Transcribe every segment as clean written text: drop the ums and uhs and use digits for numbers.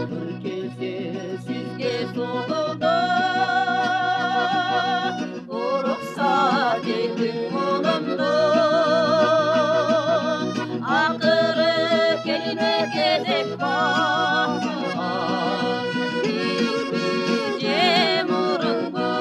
Nur kelse sizge soğuda Uruksa dedim oğlumdu Akırı kelime gezek var Bilmeyeceğim urungu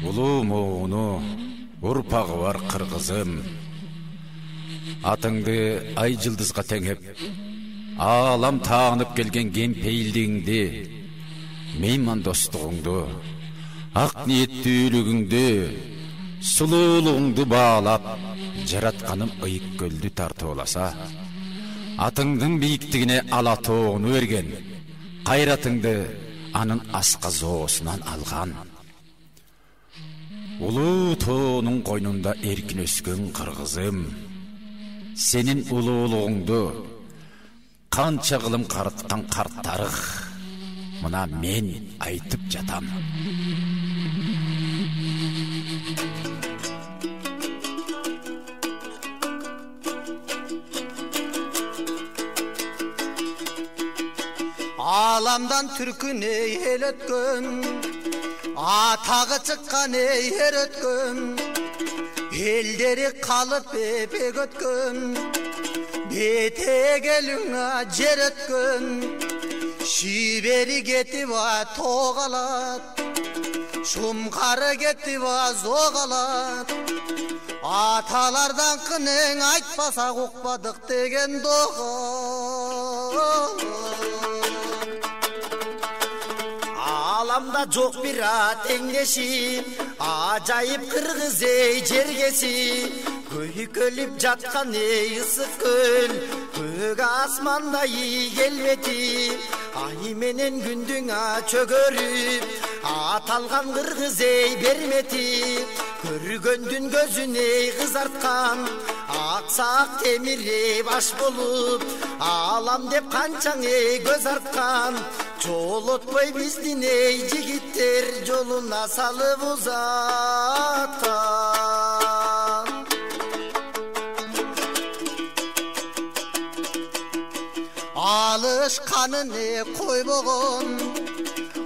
Улуу урпагы бар кыргызым, атыңды ай жылдызга теңеп, алам таанып келген кемпейлдигиңди, меймандостугуңду, ак ниеттүүлүгүңдү, сулуулугуңду баалап, жаратканым ыйык көлдү тартып аласа, атыңдын бийиктигине ала тоону берген, кайратыңды анын асказоосунан алган. Улуу тоонун койнунда эркин өскөн кыргызым, сенин улуулугуңду канча кылым карыткан карттарык мына мен айтып жатам. Alamdan türküne el ötkün Atağı çıkkan her ötkün Elleri kalıp epek ötkün Bete geluna cer ötkün Şiberi getiva toğalat Şumkarı getiva zoğalat Atalardan kının aytpasa kokpadık degen doğal Alamda çok bir tengleşi Acayip kırgız cergesi Köy kölüp jatkan ısık göl Kök asmanda gelmedi Ay menen gündüňa çögörüp Atalgan kırgız bermedi Körgöndün gözüne kızartkan Aksak temiri baş bolup Alam dep kançaň göz artkan Jolotpay bizdin ey jigitler Joluna salıp uzatkan Alışkanını koyboğun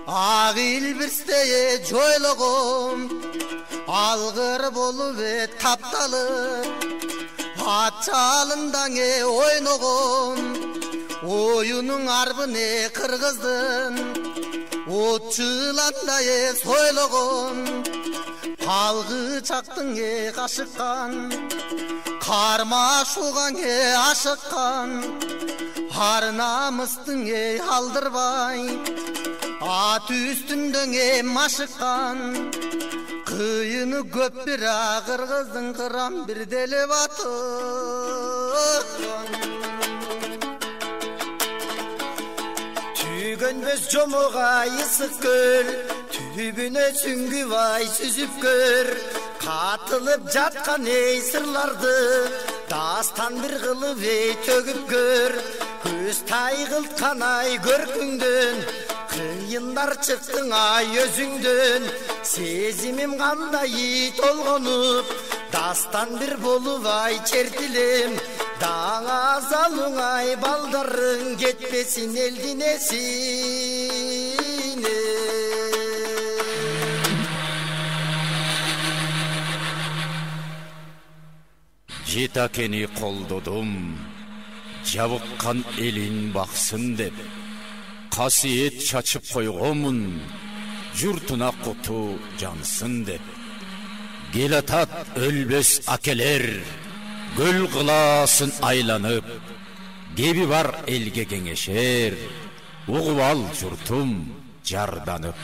Ağil birsteye joyloğun Algır bolup taptalı Atçalından oynoğun Oyunun arbını kırgızdın Otçılanda soyloğun Halgı çaktın kaşıkkan Karma şuğan aşıkkan Har namıstın haldırbay At üstünden maşıkkan Kıyını köp bir kırgızdın kıram bir deli batıkkan Tügönböz çomuğa ısık göl Tübüne süngü vay süzüp gör Katılıp jatkan sırlardı Dastan bir kılıp tögüp gör Көз тайгылткан ай көркүңдөн Кыйындар чыктың ай өзүңдөн Сезимим кандай толгонуп Дастан бир болуп ай чертилем Даңа залуң ай балдарың кетпесин элдин эсине Жетакени колдодум Жабыккан элин баксын деп Касиет чачып койгонмун Журтуна куту жансын деп Келатат өлбөс акелер Көл кыласын айланып Кеби бар элге кеңешер Угуп ал журтум жарданып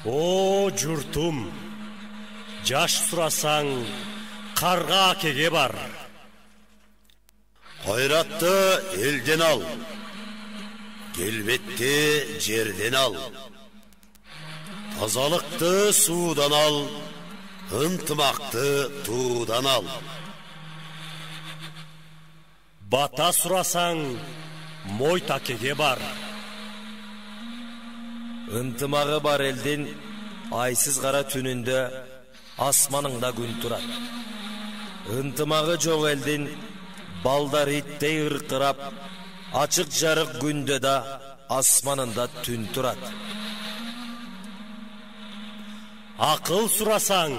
О журтум Жаш сурасаң, карга акеге бар. Кайратты элден ал, келбетти жерден ал. Тазалыкты суудан ал, ынтымакты туудан ал. Бата сурасаң, мой такеге бар. Ынтымағы бар елден айсыз қара түнінде асманыңда күн тұрады. Ынтымағы жоқ елден балдар иттей ырқырап, açık жарық күнде да асманында түн тұрады. Ақыл сурасаң,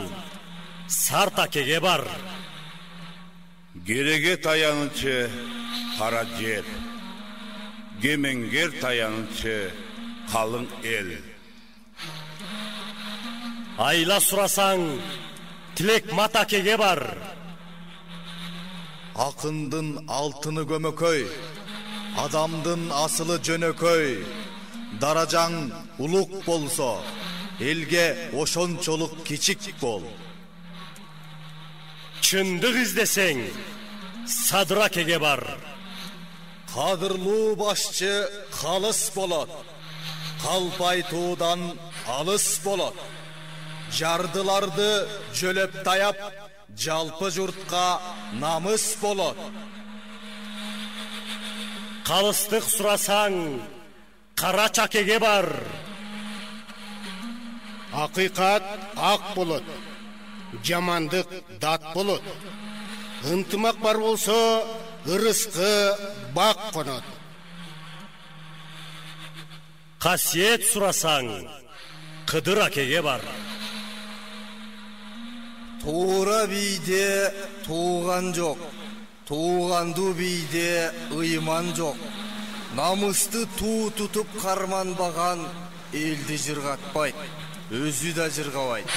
сар такеге бар. Gereге таянычы қара жер, кемеңгер таянычы қалың ел. Айла сурасаң, тілек матакеге бар. Ақындың алтыны көмөкөй, адамдың асылы жөнөкөй. Даражаң улук болсо, элге ошончолук кичик бол. Чындық іздесең, садракеге бар. Кадырлуу башчы калыс болот, калпай туудан алыс болот. Жардыларды жөлөп таяп, жалпы журтка намыс болот. Қалыстық сурасаң, қара чакеге бар. Ақиқат ақ болот, жамандық дат болот. Ынтымақ бар болсо, ырысқы бақ қонот. Қасиет сурасаң, қыдыр акеге бар. Тура бийде туған жоқ, туғанду бийде ыйман жоқ. Намысты туу тутуп карманбаган элди жыргатпайт, өзү да жыргабайт.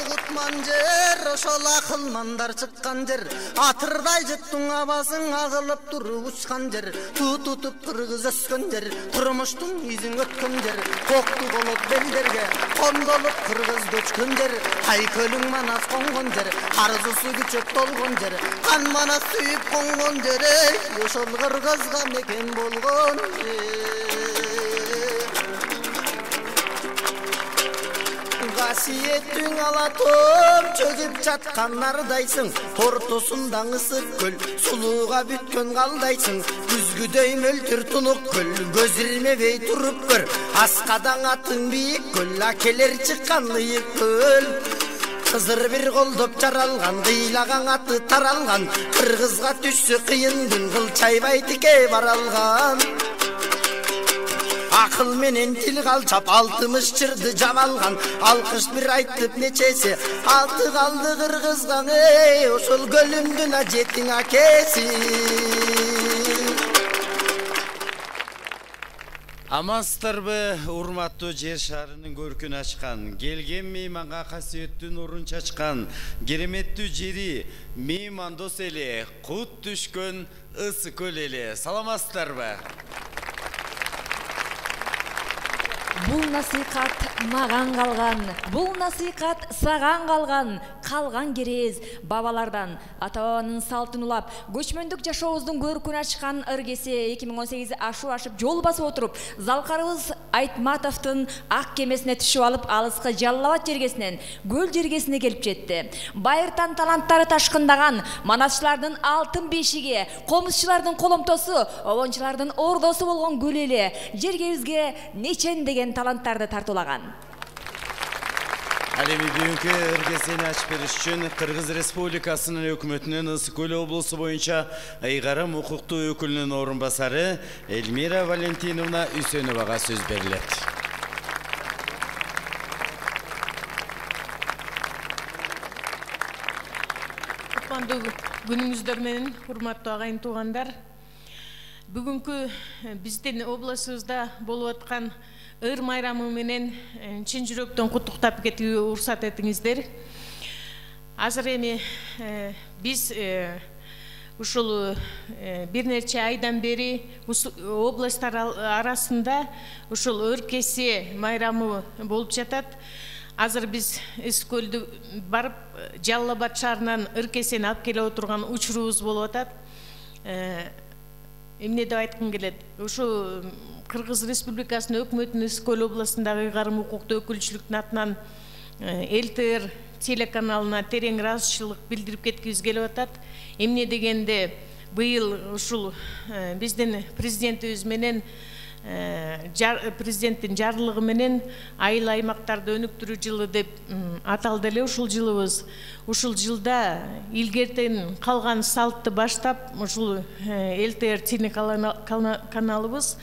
кутман жер, ошол акылмандар чыккан жер. Атырдай жыттың абасың агылып туруп учкан жер. Туу тутуп кыргыз өскөн жер, турмуштун изин өткөн жер. Кокту колот белдерге, кондолуп кыргыз көчкөн жер. Айкөлүң манас конгон жер, арзусу күчөп толгон жер. Кан манас сүйүп конгон жер, ошол кыргызга мекен болгон жер. Касиеттің алатом чөгүп жатқан нардайсың, ортосунда ысык көл, сулууга бүткөн калдайсың. Күзгүдөй мөлтүр тунук көл, көз илмебей туруп көр. Аскадаң атың бийик көл, акелер чыккан ыйык көл. Кызыр бир колдоп жаралган, кыйлаган аты таралган. Кыргызга түшсө кыйындын, кылчайбай тике баралган. Акыл менен тил калчап, 60 чырды жамалган. Алкыш бир айтып нечеси, алты калды кыргызга. Ошол көлүмдүн ажетиң акеси. Амансыздарбы, урматтуу жер шарынын көркүн ачкан, келген мейманга касиеттүү нурун чачкан, кереметтүү жери, меймандос эле, кут түшкөн ысы көл эле. Саламатсыздарбы? Бул насыйкат маган калган, бул насыйкат саган калган керез бабалардан, ата-бабанын салтын улап, көчмөндүк жашообуздун көркүн ачкан ыргесе 2018 ашып жол басып отуруп, залкарыбыз Айтматовдун ак кемесине түшүп алып, алыска Жалал Абад жергесинен көл жергесине келип жетти. Байыртан таланттары ташкындаган манасчылардын алтын бешиги, комузчулардын коломтосу, обончулардын ордосу болгон көл эле жергебизге нечендеген таланттарды тартуулаган. Ал эми бүгүнкү ыргесени ачып бериш үчүн Кыргыз Республикасынын өкмөтүнүн Ысык көл облусу боюнча ыйгарым укуктуу өкүлүнүн орун басары Эльмира Валентиновна Үсөновага сөз берилет. Кутмандуу күнүңүздөр менен, урматтуу агайын туугандар. Бүгүнкү биздин облусубузда болуп аткан ыр майрамы менен чын жүрөктөн куттуктап кетүүгө уруксат этиңиздер. Азыр эми биз ушул бир нече айдан бери областтар арасында ушул ыркесе майрамы болуп жатат. Азыр биз Ысык көлдү барып, Жалал Абад шаарынан ыркесени алып келе отурган учурубуз болуп атат. Эмне деп айткым келет? Ушу Кыргыз Республикасынын өкмөтүнүн Ысык көл областындагы ыйгарым укуктуу өкүлчүлүктүн атынан ЛТР телеканалына терең ыраазычылык билдирип кеткибиз келип атат. Эмне дегенде, быйыл ушул биздин президентибиз менен президенттин жарлыгы менен айыл аймактарды өнүктүрүү жылы деп аталды эле ушул жылыбыз. Ушул жылда илгертен калган салтты баштап, ушул ЛТР телеканалыбыз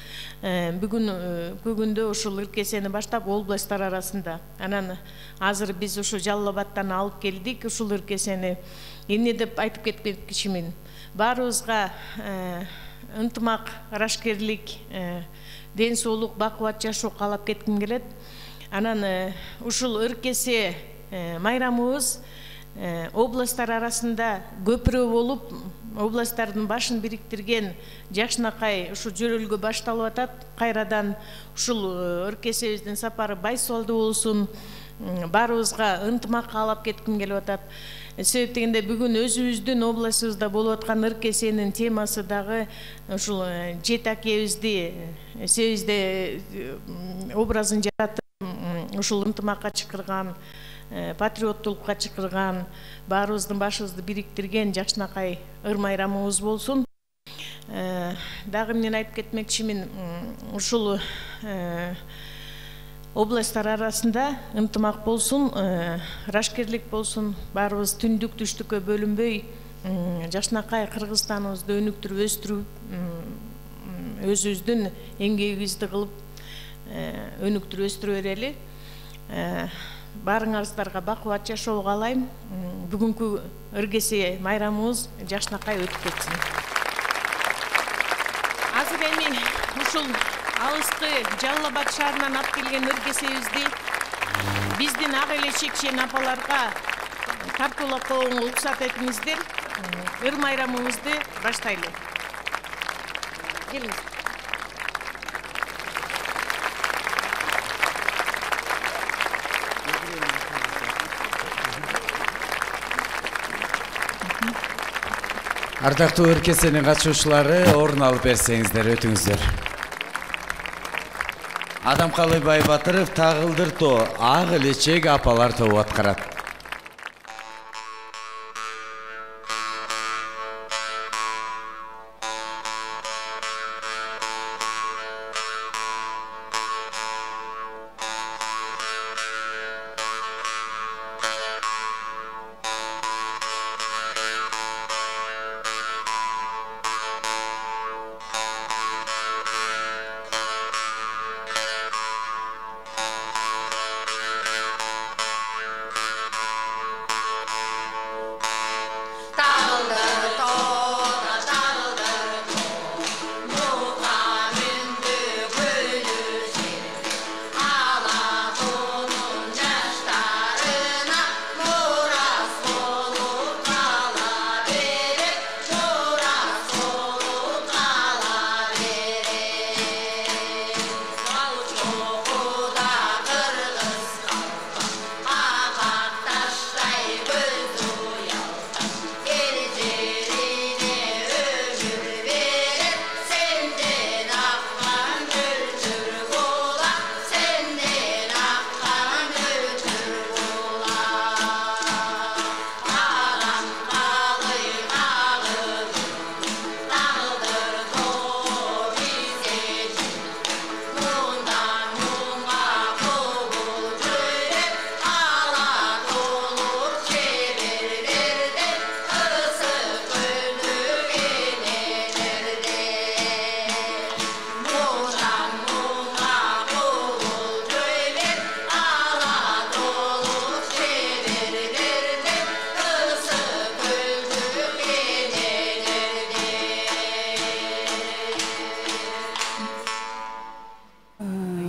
бүгүндө ушул ыркесени баштап областтар арасында. Анан азыр биз ушул Жалал Абадтан алып келдик ушул ыркесени. Эмне деп айтып кетмекчимин? Баарыбызга ынтымак, арашкерлик, ден соолук, бакубат жашоо каалап кетким келет. Анан ушул ыркесе майрамыбыз областтар арасында көпүрө болуп, областтардын башын бириктирген жакшынакай ушул жөрөлгө башталып атат. Кайрадан ушул ыркесебиздин сапары байсалдуу болсун, баарыбызга ынтымак каалап кетким келип атат. Себеп дегенде бүгүн өзүбүздүн областыбызда болуп аткан ыркесенин темасы дагы ушул жет акебизди себизде образын жаратып, ушул ынтымакка чакырган, патриоттулукка чакырган, баарыбыздын башыбызды бириктирген жакшынакай ыр майрамыбыз болсун. Дагы мен айтып кетмекчимин, ушул областтар арасында ынтымак болсун, рашкерлик болсун, баарыбыз түндүк түштүккө бөлүнбөй, жакшынакай Кыргызстаныбызды өнүктүрүп өстүрүп, өзүбүздүн эмгегибизди кылып өнүктүрүп өстүрө берели. Баарыңарыздарга бакубат жашоо каалайм. Бүгүнкү ыркесе майрамыбыз жакшынакай өтүп кетсин. Азыр эми ушул алыскы Жалал Абад шаарынан алып келген ыркесебизди биздин ак эле чекчен апаларга тартуулап коюңа уруксат этиңиздер. Ыр майрамыбызды баштайлы. Келиңиз. Ардактуу ыр кесенин катышуучулары, орун алып берсеңиздер, өтүңүздөр. Адамкалы Байбатыров Тагылдыр тоо, ак элечек апалар тобу аткарат.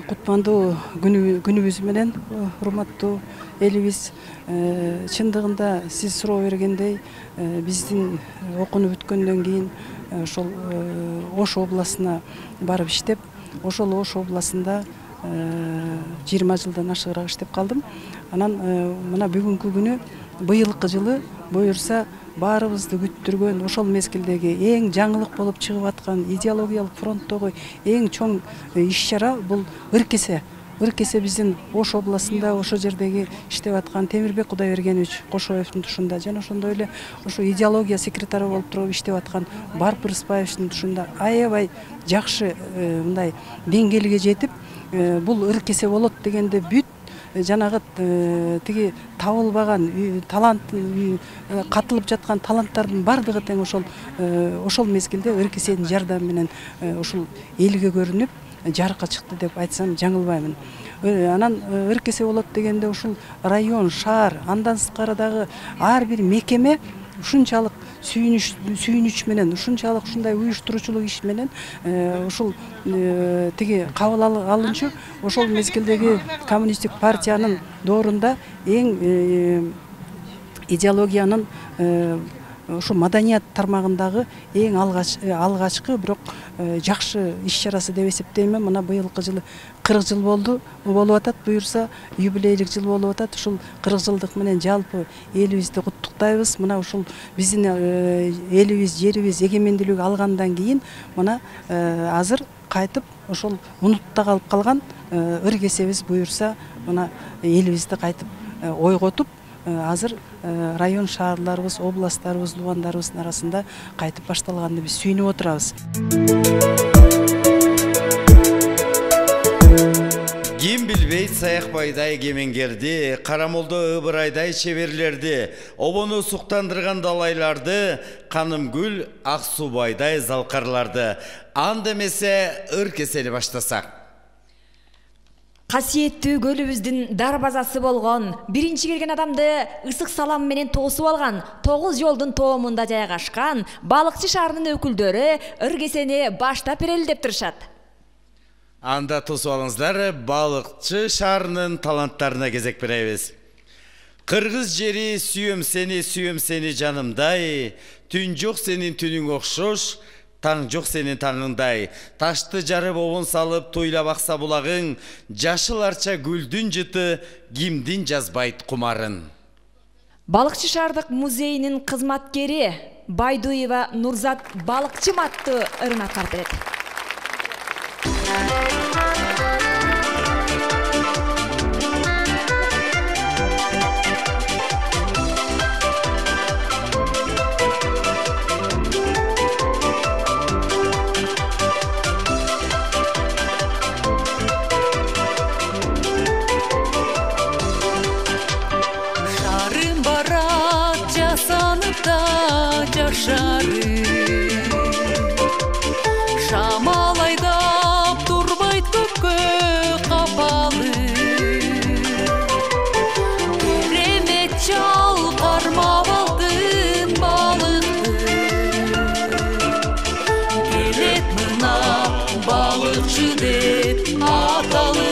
Кутмандуу күнүбүз менен, урматтуу элибиз, чындыгында сиз суроо бергендей, биздин окунуп бүткөндөн кийин ошол Ош областына барып иштеп, ошол Ош областында 20 жылдан ашыгыраак иштеп калдым. Анан мына бүгүнкү күнү, быйылкы жылы буюрса баарыбызды күттүргөн ошол мезгилдеги эң жаңылык болуп чыгып аткан идеологиялык фронттогу эң чоң иш-чара бул ыр кесе. Ыр кесе биздин Ош областында ошол жердеги иштеп аткан Темирбек Кудайбергенович Кошоевдун тушунда жана ошондой эле ошо идеология секретары болуп туруп иштеп аткан Барып Рыспаевичтин тушунда аябай жакшы мындай деңгээлге жетип, бул ыр кесе болот дегенде бүт жанагы тиги табылбаган талант, катылып жаткан таланттардын бардыгы тең ошол мезгилде ыр кесенин жардамы менен ошол элге көрүнүп жарыкка чыкты деп айтсам жаңылбаймын. Анан ыр кесе болот дегенде ушул район, шаар, андан сырткары дагы ар бир мекеме ушунчалык сүйүнүч менен, ушунчалык ушундай уюштуруучулук иш менен ушул тиги кабыл алынчу ошол мезгилдеги коммунисттик партиянын доорунда эң идеологиянын ошо маданият тармагындагы эң алгачкы, бирок жакшы иш-чарасы деп эсептейм. Мына быйылкы жылы 40 жыл болуп атат, буюрса юбилейлик жыл болуп атат. Ушул 40 жылдык менен жалпы элибизди куттуктайбыз. Мына ушул биздин элибиз, жерибиз эгемендүүлүк алгандан кийин мына азыр кайтып ошол унутта калып калган ыр кесебиз буюрса мына элибизди кайтып ойготуп, азыр район шаарларыбыз, областтарыбыз, дубандарыбыздын арасында кайтып башталганды биз сүйүнүп отурабыз. Ким билбейт Саякбайдай кемеңгерди, Карамолдо Ыбырайдай чеберлерди, обону суктандырган далайларды, Канымгүл Аксубайдай залкарларды. Анда эмесе ыр кесени баштасак. Касиеттүү көлүбүздүн дарбазасы болгон, биринчи келген адамды ысык салам менен тоосуп алган, 9 жолдун тоомунда жайгашкан балыкчы шаарынын өкүлдөрү ыр кесени баштап берели деп турушат. Анда тосып алыңыздар, балықчы шаарынын таланттарына кезек беребиз. Кыргыз жери сүйөм сени жанымдай, түн жок сенин түнүң окшош, таң жок сенин таңыңдай. Ташты жарып обун салып тойлап акса булагың, жашыл арча гүлдүн жыты, кимдин жазбайт кумарын. Балыкчы шаардык музейинин кызматкери Байдуева Нурзат балыкчым аттуу ырын аткарып берет. Шамал айдап турбайт көккө капалы, керемет чал кармап алдын балыкты. Келет мына балыкчы деп аталы.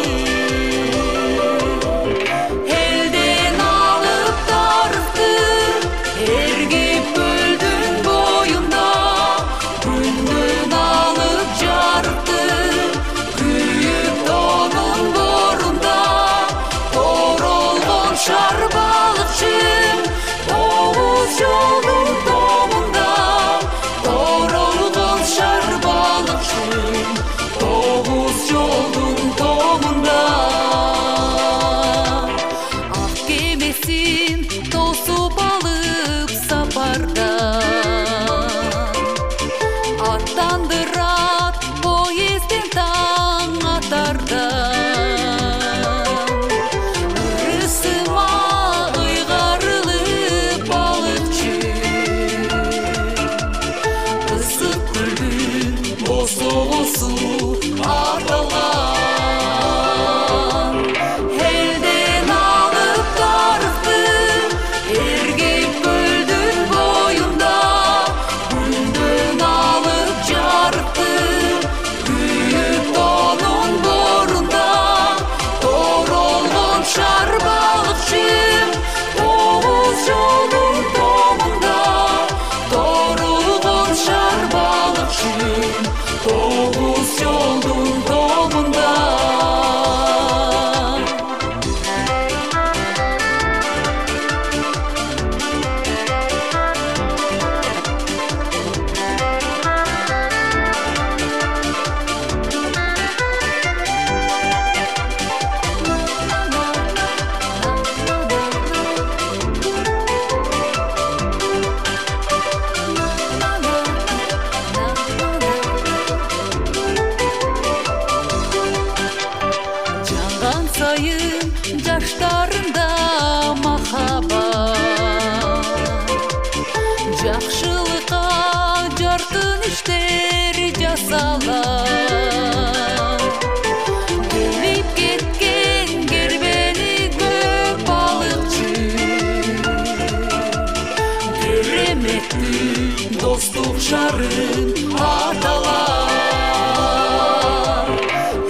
Dostluk şarın atalar.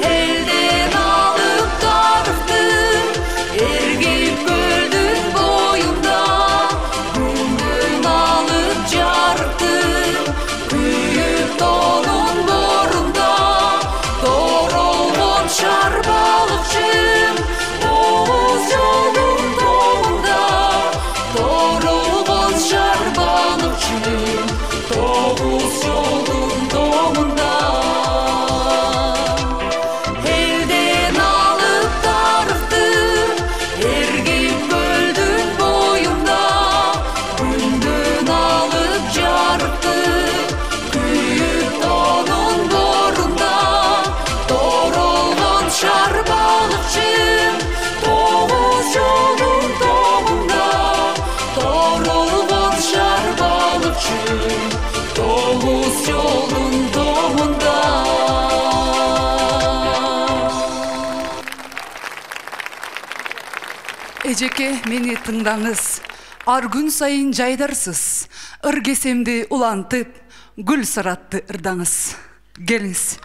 Elden alıp tarıftın, ergip göldün boyunda. Gündün alıp çarptın, kuyup donun borunda. Doğrulgun şar balıkçım, Oğuz yolun doğunda. Doğrulgun şar balıkçım, Oğuz yolun doğumunda. Elden alıp tarıftın, ergip göldün boyunda. Gündün alıp çarptın, kuyup donun borunda. Doğrulgun şar balıkçım, Oğuz yolun doğumunda. Doğrulgun şar balıkçım, Oğuz yolun doğumunda. Эжеке, мени тыңдаңыз. Ар күн сайын жайдарсыз. Ыргесемди улантып, гүл сыратты ырдаңыз. Келиңиз.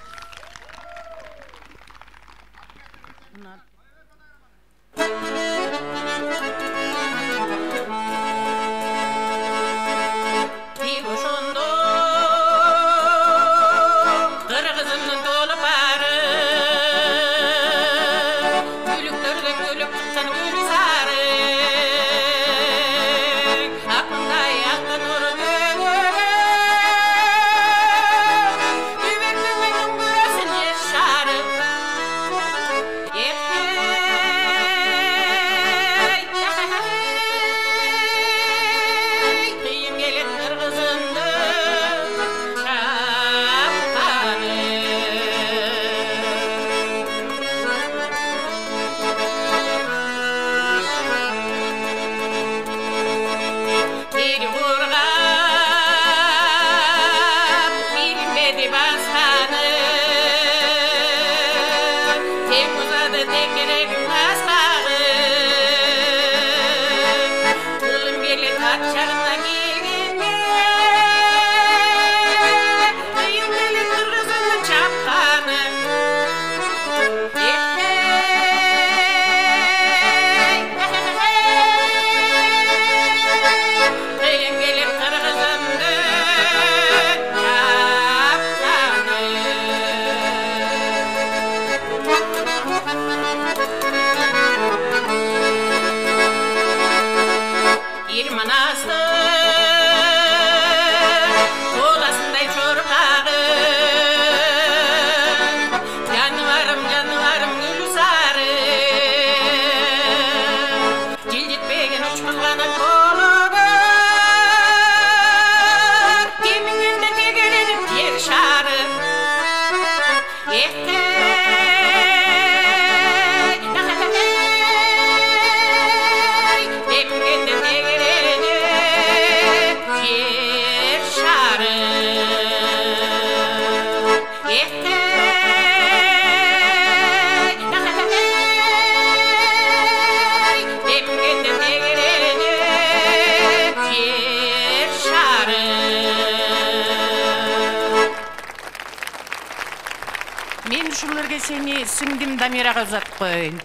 Мен ушуларга сени сиңдим Дамираға узатып коеюн.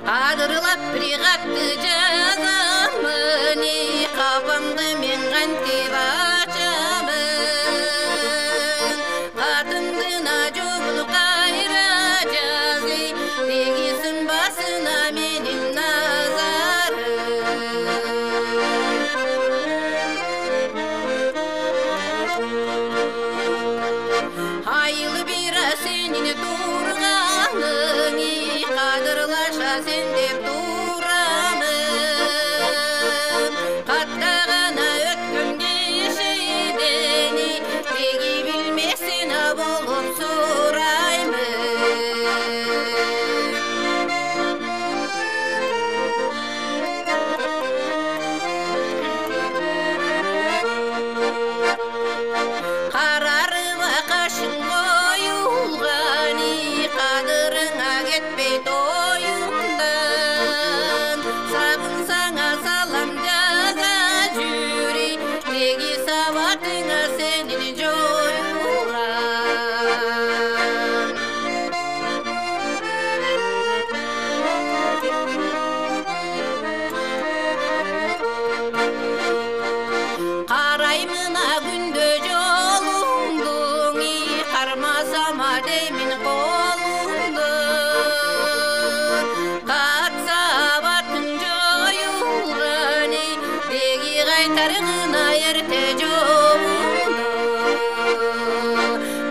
Адырлап бригадты жазамын, капамды мен кантип ачамын. Катымдын ажобун кайра жазы, тегисин басына менин назарым. Айыл бира сенин турганың, кадырлаша сен деп турамын. Каттагана өткөн кишидени, теги билмесин болуп сураймын. Карарыма кашың коюлганы, кадырыңа кетпей тоюндан. Сагынсаңа салам жаза жүрей, теги сабатыңа сенин жоюлган. Караймына күндө жолуңдуң, кармасама деймин колуңду. Катса батын жоюлганы, теги кайтаргына эрте жолуңду.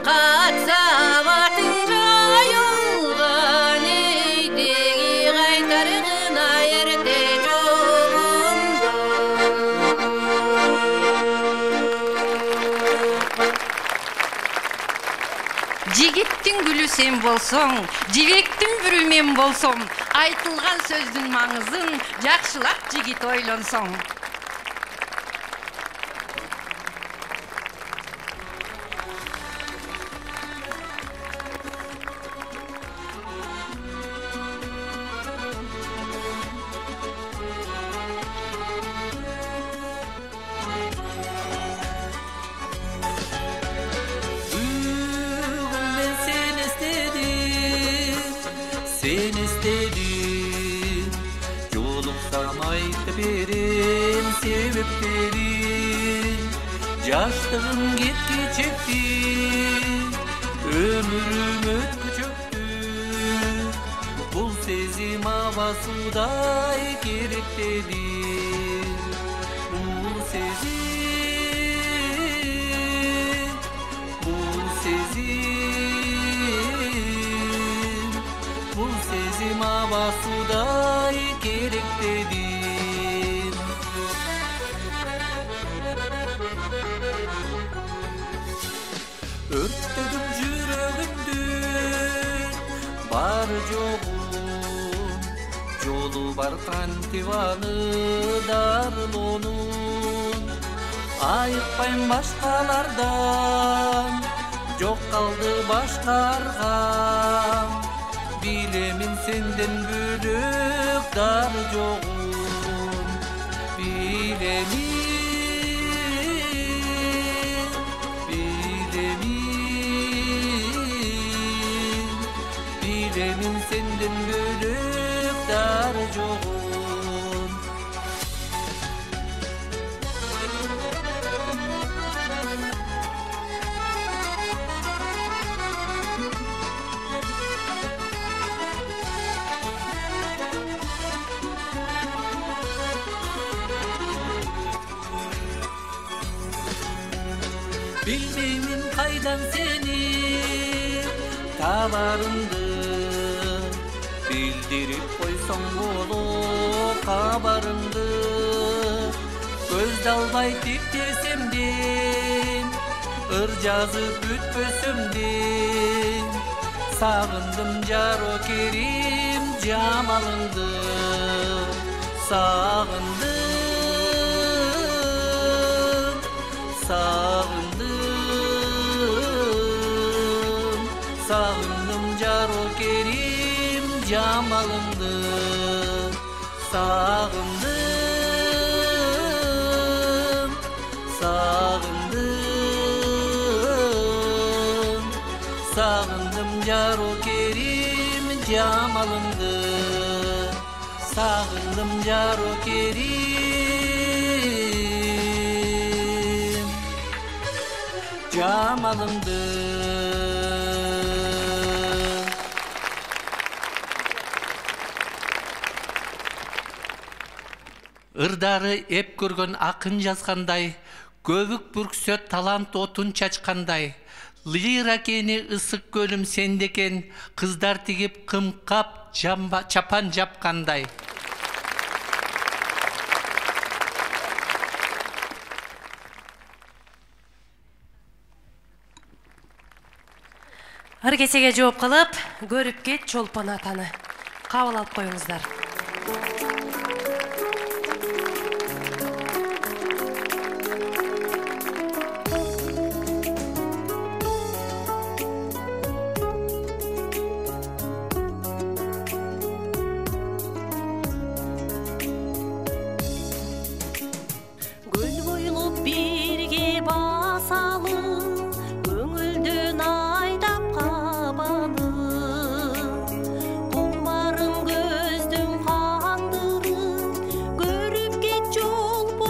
Катса батын жоюлганы, теги кайтаргына эрте жолуңду. Жигиттин гүлү сен болсоң, жибектин бүрү мен болсом, айтылган сөздүн маңызын жакшылап жигит ойлонсоң. Sen istedim, yoluqsam aytып берем себептерин. Жаштыгым кетти чекти, өмүрүм өткүчөктү. Бул сезим аба судай керектеди. Бул сезим, бул сезим, бул сезим аба судай керектеди. Өрттөгүм жүрөгүмдү бар жогун, жолу бар кантибаны дарылоонун айыкпайм башкалардан жок калды башка аргам билемин сенден бөлөк дары жогун билемин senden bölük dar joğun bilmeymin kaydan seni tabarımdı bildirip koysam bolup kabarımdı Gözde albay tiktesemdin ır жазып бүтпөсөмдин Sağındım jaro kerim jamalыңды Sağındım, sağındım Sağındım jaro kerim jamalыңды Sağındım, sağındım Sağındım jaro kerim jamalыңды Sağındım jaro kerim jamalыңды Ырдары эп көргөн акын жазгандай, көбүк бүрксө талант отун чачкандай. Лира кени ысык көлүм сендекен, кыздар тигип кымкап чапан жапкандай. Ыргесеге жооп кылып, көрүп кет Чолпон атаны. Кабыл алып коюңуздар. Çolpon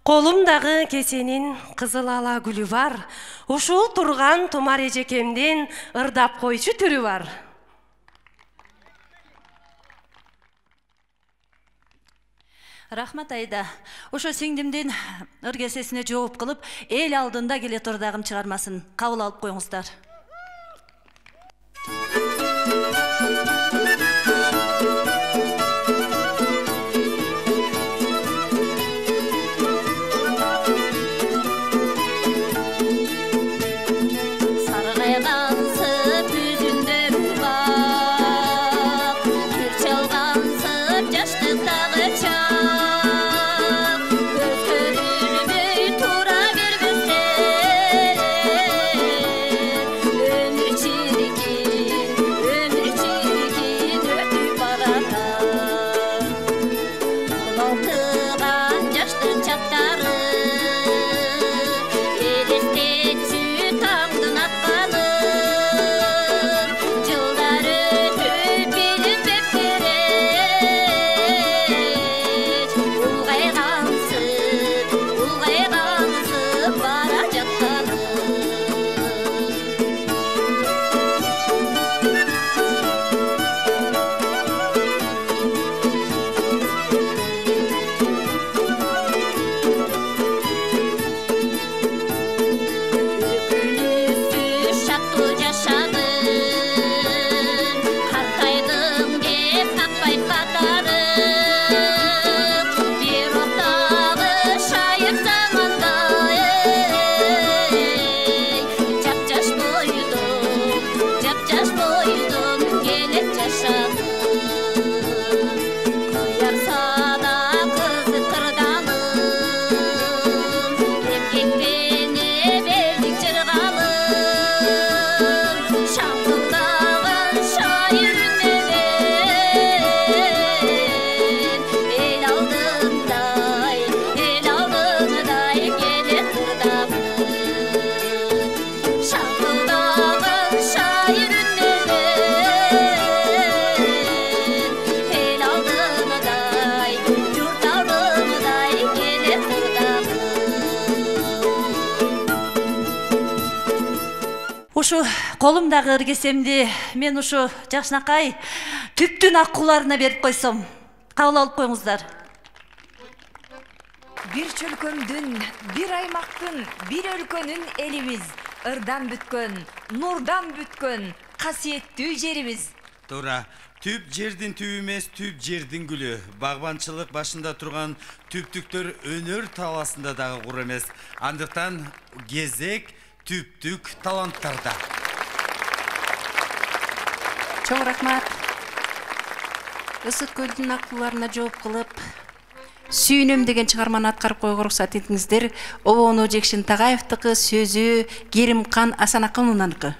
Колумдагы кесенин кызыл ала гүлү бар. Ушул турган тумар эжекемдин ырдап койчу түрү бар. Рахмат Айда. Ошо сиңдимдин ыргесесине жооп кылып, эл алдында келе турдагым чыгармасын кабыл алып коюңуздар. Ушу колумдагы ыргесемди мен ушу жакшынакай түптүн аккуларына берип койсом, кабыл алып коюңуздар. Бир чөлкөмдүн, бир аймактын, бир өлкөнүн элибиз, ырдан бүткөн, нурдан бүткөн, касиеттүү жерибиз. Туура, түп жердин түбү эмес, түп жердин гүлү. Багбанчылык башында турган түптүктөр өнөр таласында дагы кур эмес. Андыктан кезек түптүк таланттарда. Чоң рахмат. Ысык көлдүн аккуларына жооп кылып, Сүйүнөм деген чыгарманы аткарып койгого уруксат этиңиздер. Обону Жекшин Тагаевдики, сөзү Керимкан Асанакыныныкы.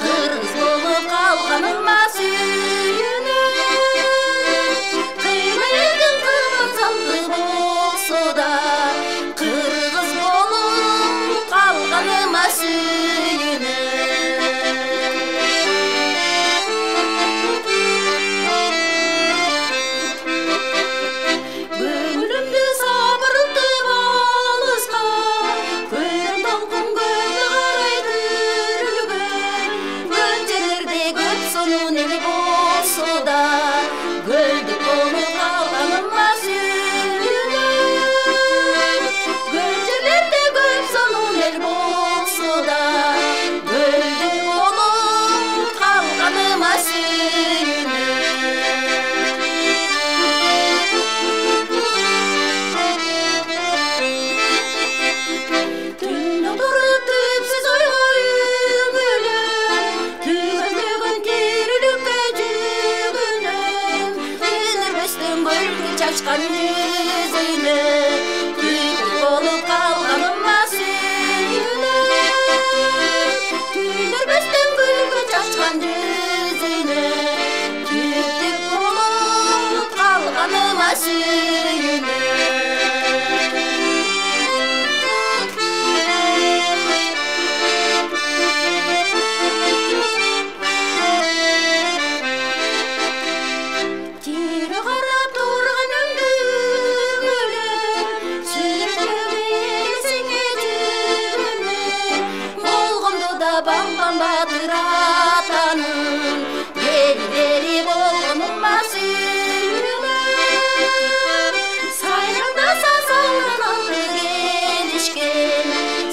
Кыргыз болуп калганыма сүйүнөм. бамбам батыр атаның елдері болғаныма сүйініп сайраңда сазалған алды келішкен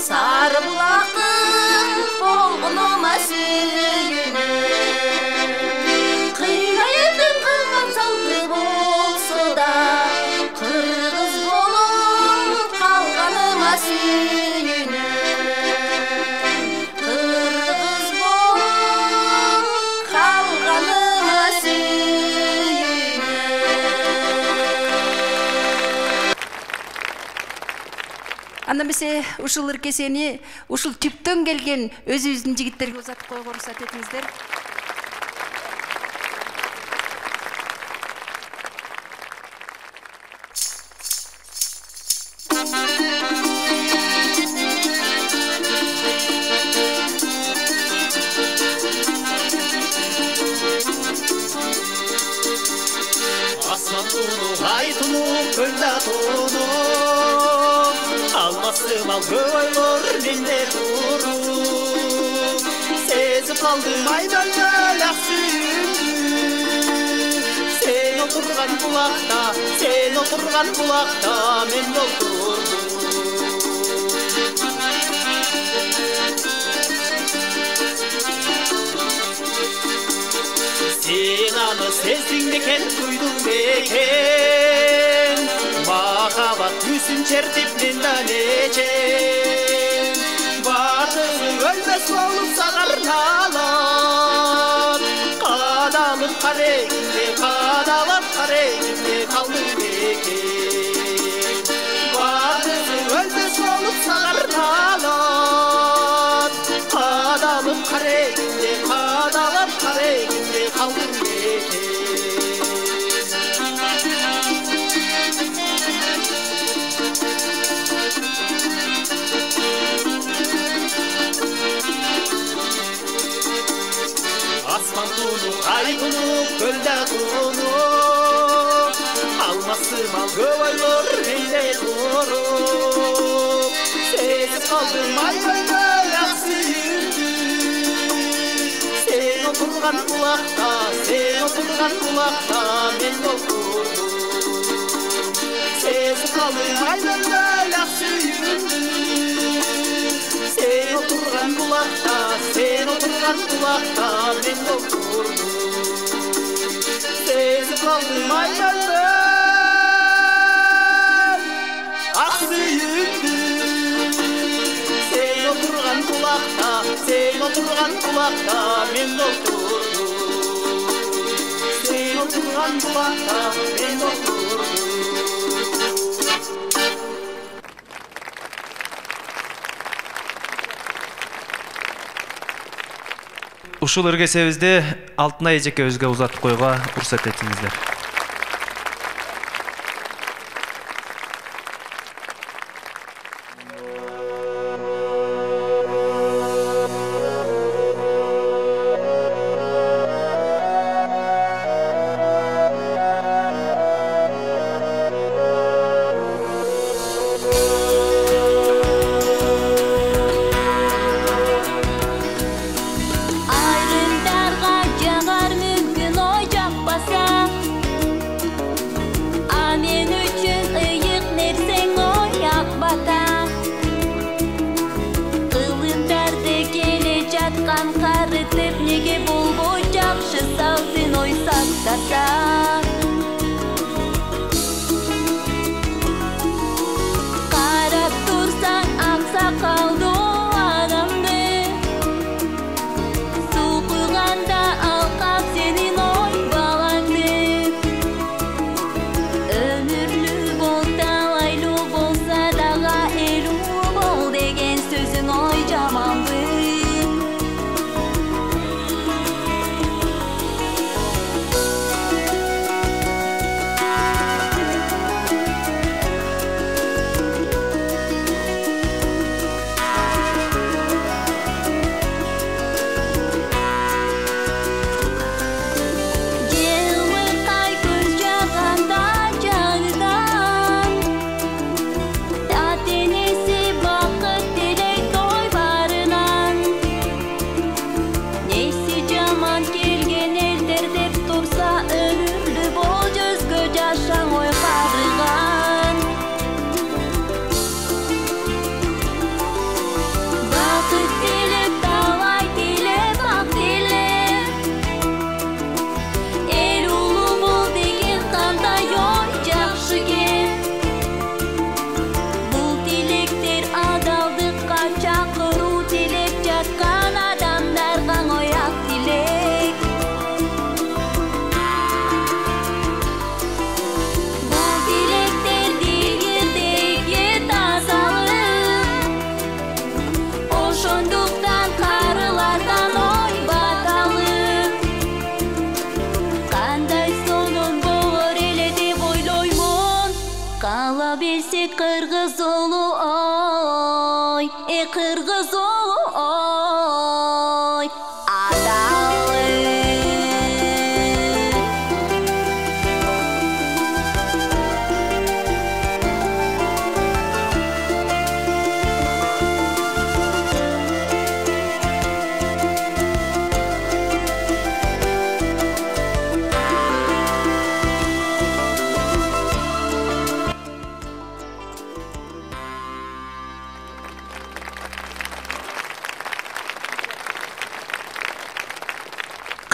сары бұлақтың болғаныма сүйініп қиға елдің қылған салты болсы да қырғыз болып қалғаныма сүйініп қырғыз болып қалғаныма сүйініп. Анда бесе ушул ыркесени ушул түптөн келген өзүбүздүн жигиттерге узатып койгонго уруксат этиңиздер. Asman tunu, ay tunu, kölda tunu Almasım al göylor mende turu Sezip kaldım ay bölböl ak suyundu Sen oturgan bulakta men oturdum Sen anı sezdin beken, duydun beken Makabat yüzün çertip mendan eçen Batını ölmez olup sağarın alan Kadalım kareğinde kaldım beken Batını ölmez olup sağarın alan Kadalım kareğinde kaldım beken Asman tunu, ay tunu, kölda tunu Almasım al göylor mende turu Sezip kaldım ay bölböl ak suyundu Sen oturgan bulakta men oturdum Sezip kaldım ay bölböl ak suyundu Sen oturgan bulakta men oturdum Sezip kaldım ay bölböl ak suyundu Sen oturgan bulakta men oturdum Sen oturgan bulakta men oturdum Ушул ыргесебизди Алтынай эжекебизге узатып койгонго уруксат этиңиздер. Ayrımdарға жағар мүмкін ой жақпаса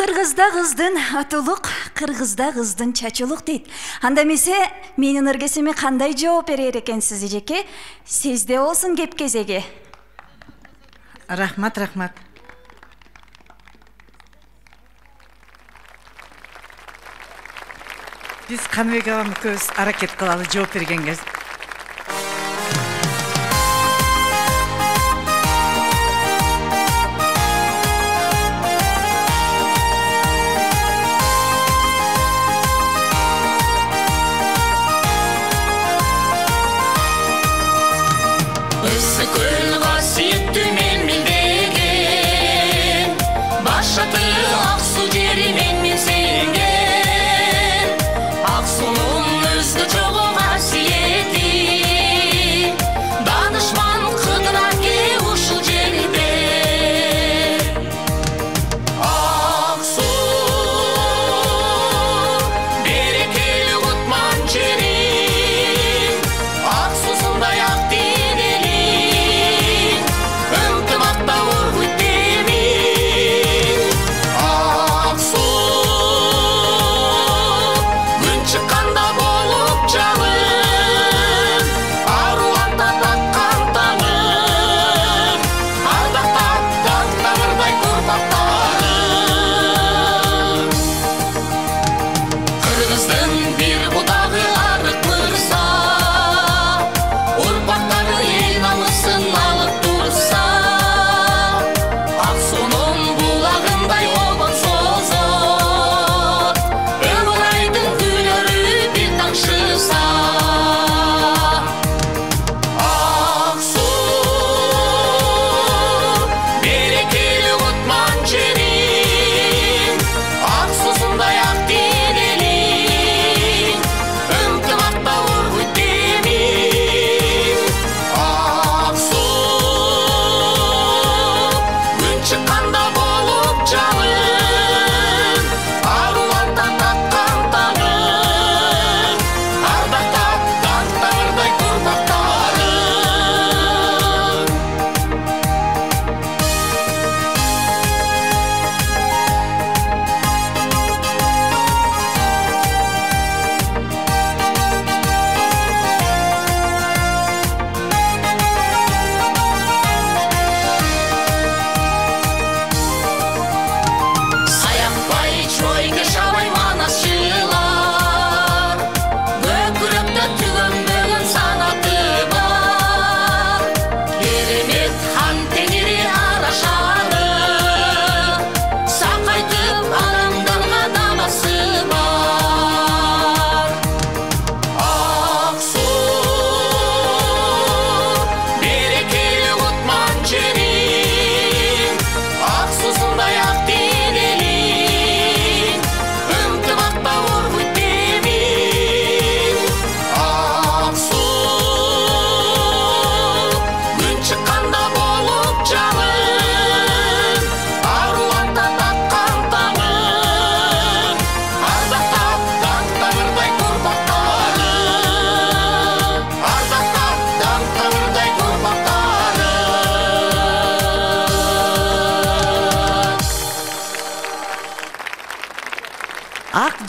Кыргызда кыздын атылык, кыргызда кыздын чачылык дейт. Анда эмесе менин ыргесиме кандай жооп берер экенсиз эжеке? Сизде болсун кеп кезеги. Рахмат. Биз Каныбек агам экөөбүз аракет кылалы жооп бергенге.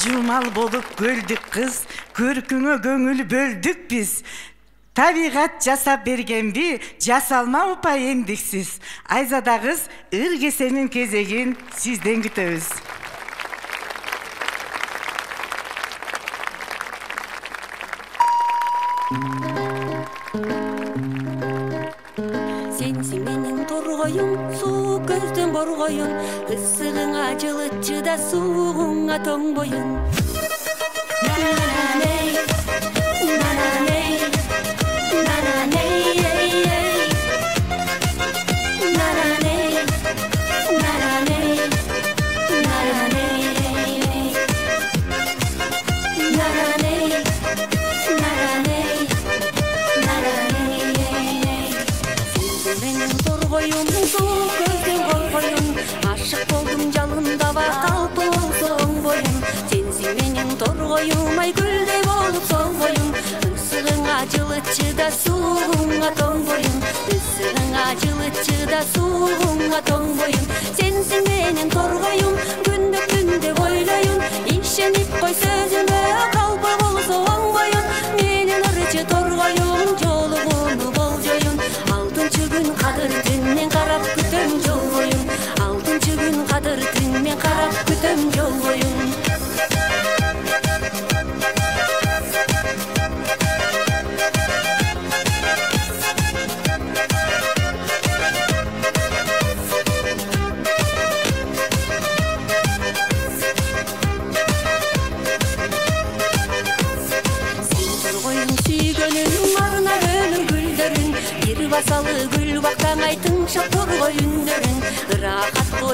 Жумал болуп көлдүк кыз, көркүңө көңүл бөлдүк биз. Табигат жасап бергенби, жасалма упай эндиксиз. Айзада кыз Ыргесемдин кезегин сизден күтөбүз. Сенсиң менин торгоюм, суу көздөн боргоюм, ысыгыңа жылытчы да сууңа тоң боюн. Ай гүлдей болуп сол боюң, ысыгыңа жылытчы да сууңа тоң боюң, ысыгыңа жылытчы да сууңа тоң боюң. Сенсиң менин торгоюм, күндүк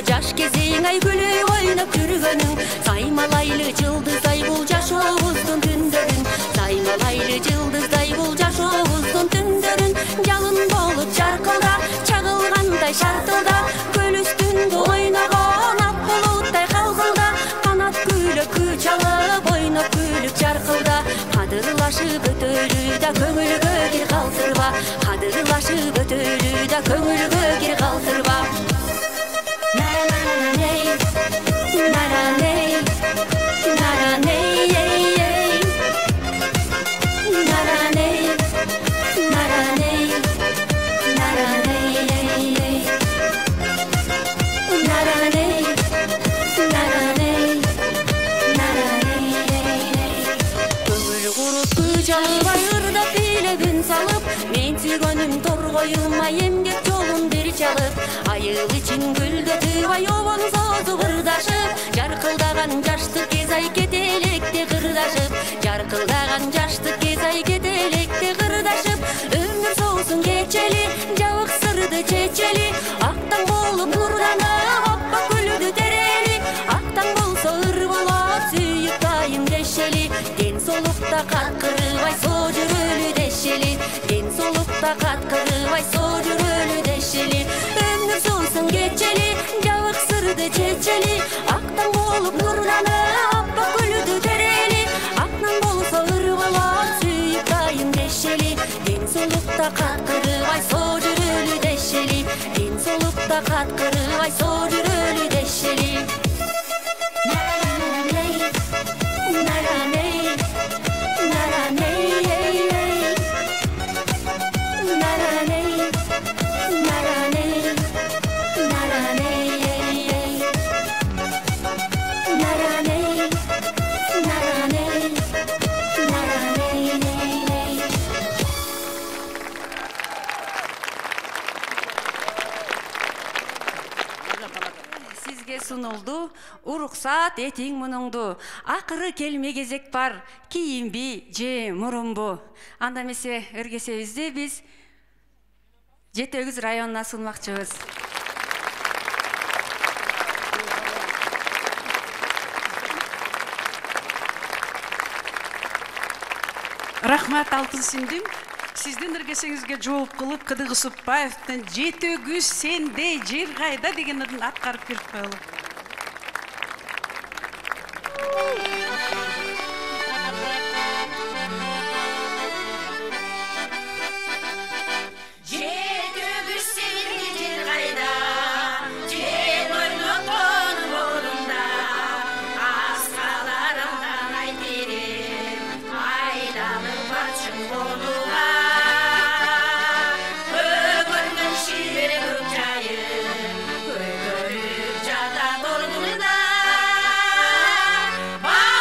жаш кезең ай күлүп ойноп жүргөнүң саймалайлы жылдыздай бул жашообуздун түндөрүн саймалайлы жылдыздай бул жашообуздун түндөрүн жалын болуп жаркылда чагылгандай шартылда көл үстүндө ойногон ак булуттай калкылда канат күйлөп күч алып ойноп күлүп жаркылда кадырлашып өтөлү да көңүлгө кир калтырба кадырлашып өтөлү да көңүлгө кир калтырба мен сүйгөнүм торгоюма эмгек жолун бир чалып айыл ичин гүлдөтүп ай обон созуп ырдашып жаркылдаган жаштык кез ай кетелекте кырдашып жаркылдаган жаштык кез ай кетелекте кырдашып өмүр соосун кечели жабык сырды чечели актан болуп нурданып аппак гүлдү терели актан болсо ыр болот сүйүп дайым дешели ден соолукта каткырбай соо жүрөлү дешели ден соолукта каткырбай соо жүрөлү дешели өмүр соосун кечели жабык сырды чечели актан болуп нурланып аппак гүлдү терели актан болсо ыр болот сүйүп дайым дешели ден соолукта каткырбай соо жүрөлү дешели ден соолукта каткырбай соо жүрөлү дешели Sunuldu, уруксат этиң мунуңду. Акыры келме кезек бар, кийинби же мурунбу. Анда эмесе Ыргесебизде биз Жети Өгүз районуна сунмакчыбыз. Рахмат Алтын Синдим. Сиздин Ыргесеңизге жооп кылып Кыдык Усупбаевдин Жети Өгүз сенде жер кайда дегенин аткарып берип коелу. Bye.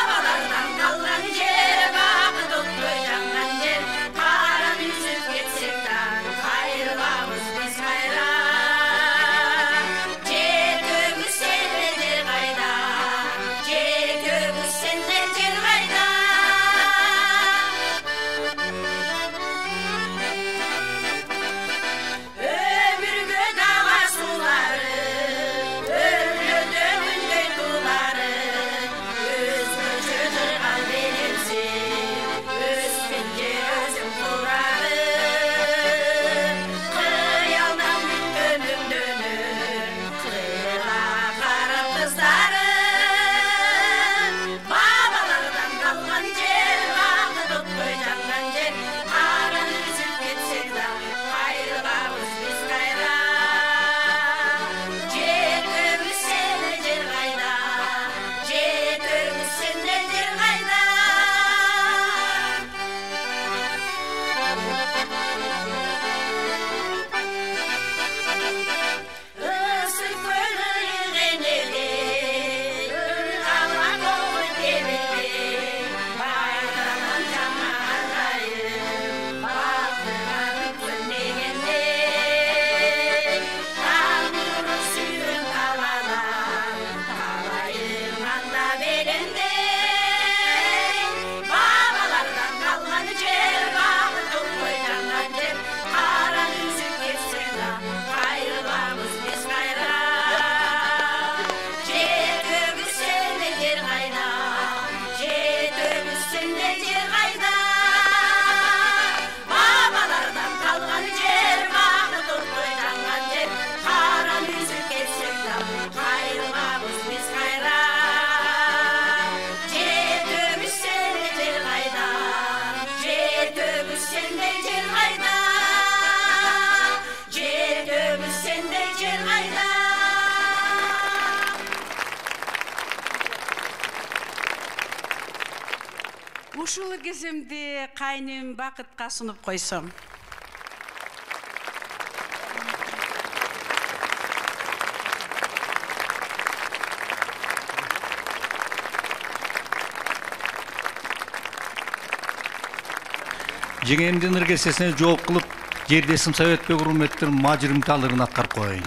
ушул ыргесемди кайным Бакытка сунуп койсом. Жеңемдин ыргесесине жооп кылып, жердесим Советбек урметтер мажырымталыгын аткарып коеюн.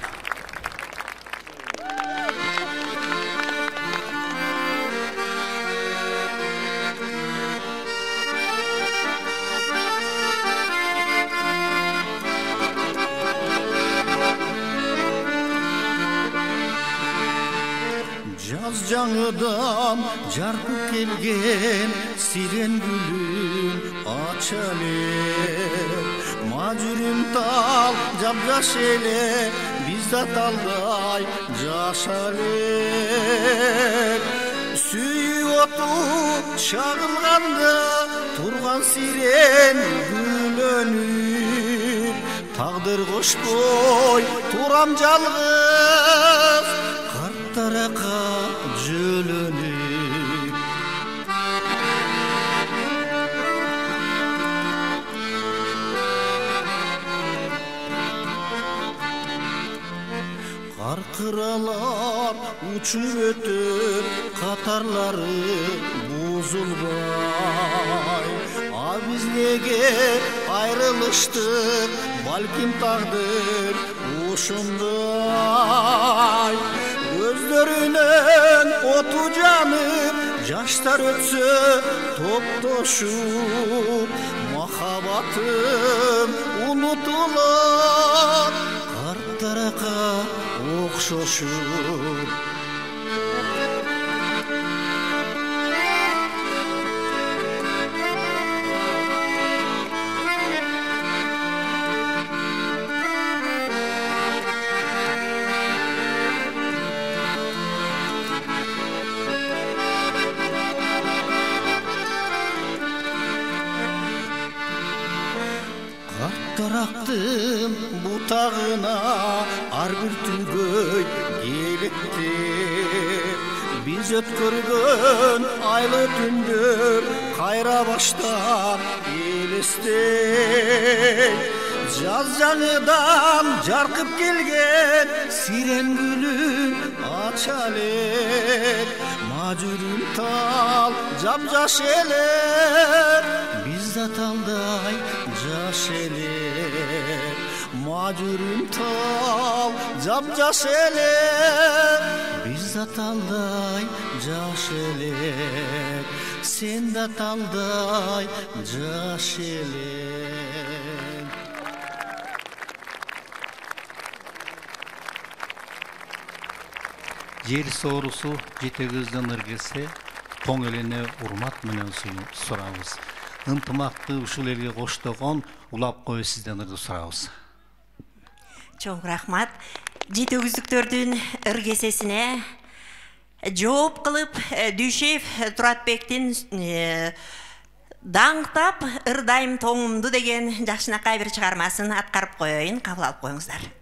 Жаз жаңыдан жарқып келген сирен гүлін ачале мажүрім тал жап-жаш еле бизда талдай жашале сүйіп оту шағылғанда тұрған сирен гүлөнүп тағдыр қошпой турам жалғыз Тараqa jölönüp Qarqıralar uçup ötüp Qatarları buzulbay Biz nege ayrılıştık Balkim taqdir uşunday Gözlerinden otu canıp, yaşlar ötse toptoşup Mahabatım unutular, kartlaraka okşoşup Taraqtım butağına ar bir tügöy gelipti Biz ötkörgön aylı tündür kayra baştan elesti Jaz жаңыдан жарқып келген сирен гүлін ачалек Мажүрім тал жап-жаш елер Bizda talday жаш елер Мажүрім тал жап-жаш елер Bizda talday жаш елер Senda talday жаш елер Жер соорусу жетегиздин ыргесе тоң элине урмат менен сурабыз. Ынтымакты ушул элге коштогон улап кой сизден ырды сурабыз. Чоң рахмат. Жетегиздиктөрдүн ыргесесине жооп кылып Дүйшев Туратбектин даңктап ырдайым тоңумду деген жакшынакай бир чыгармасын аткарып коеюн, кабыл алып коюңуздар.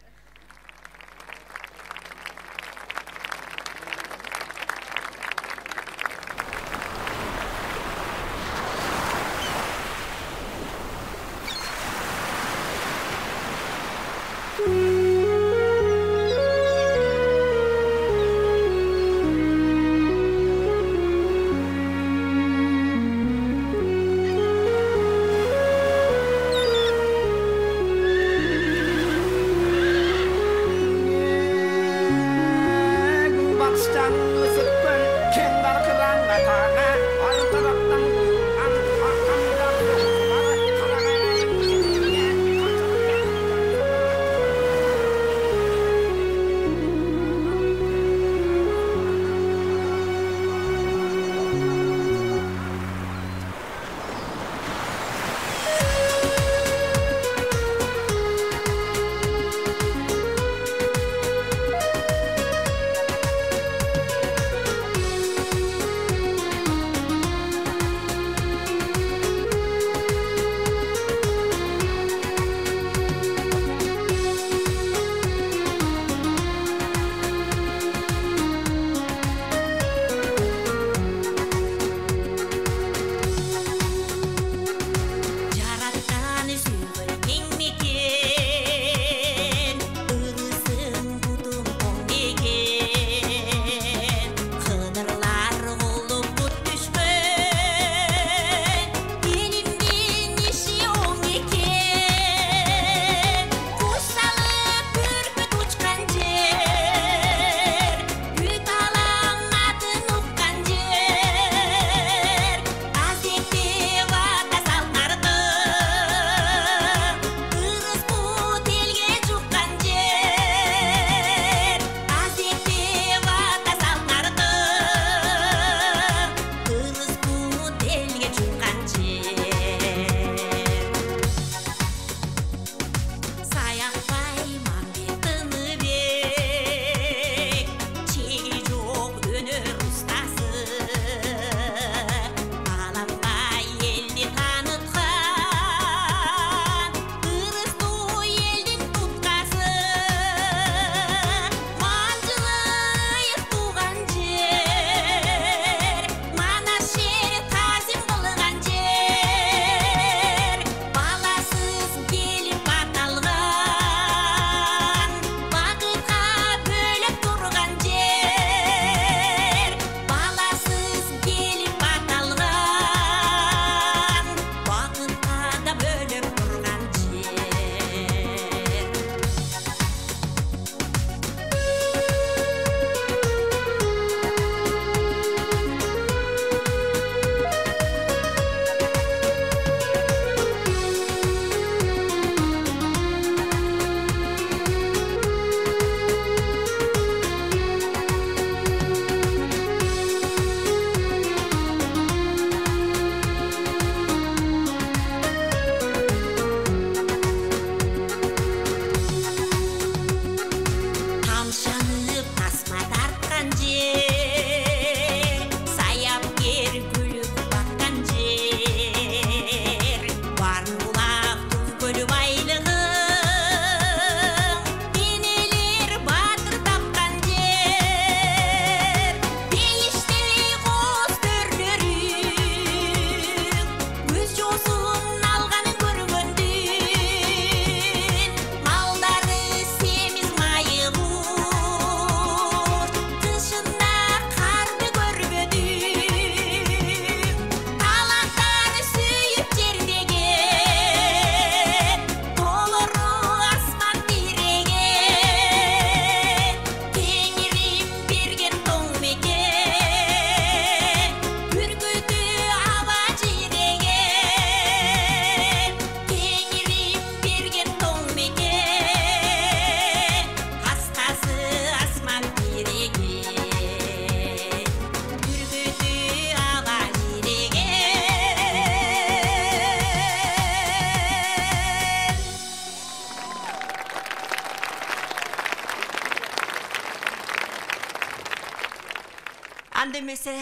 Анда эмесе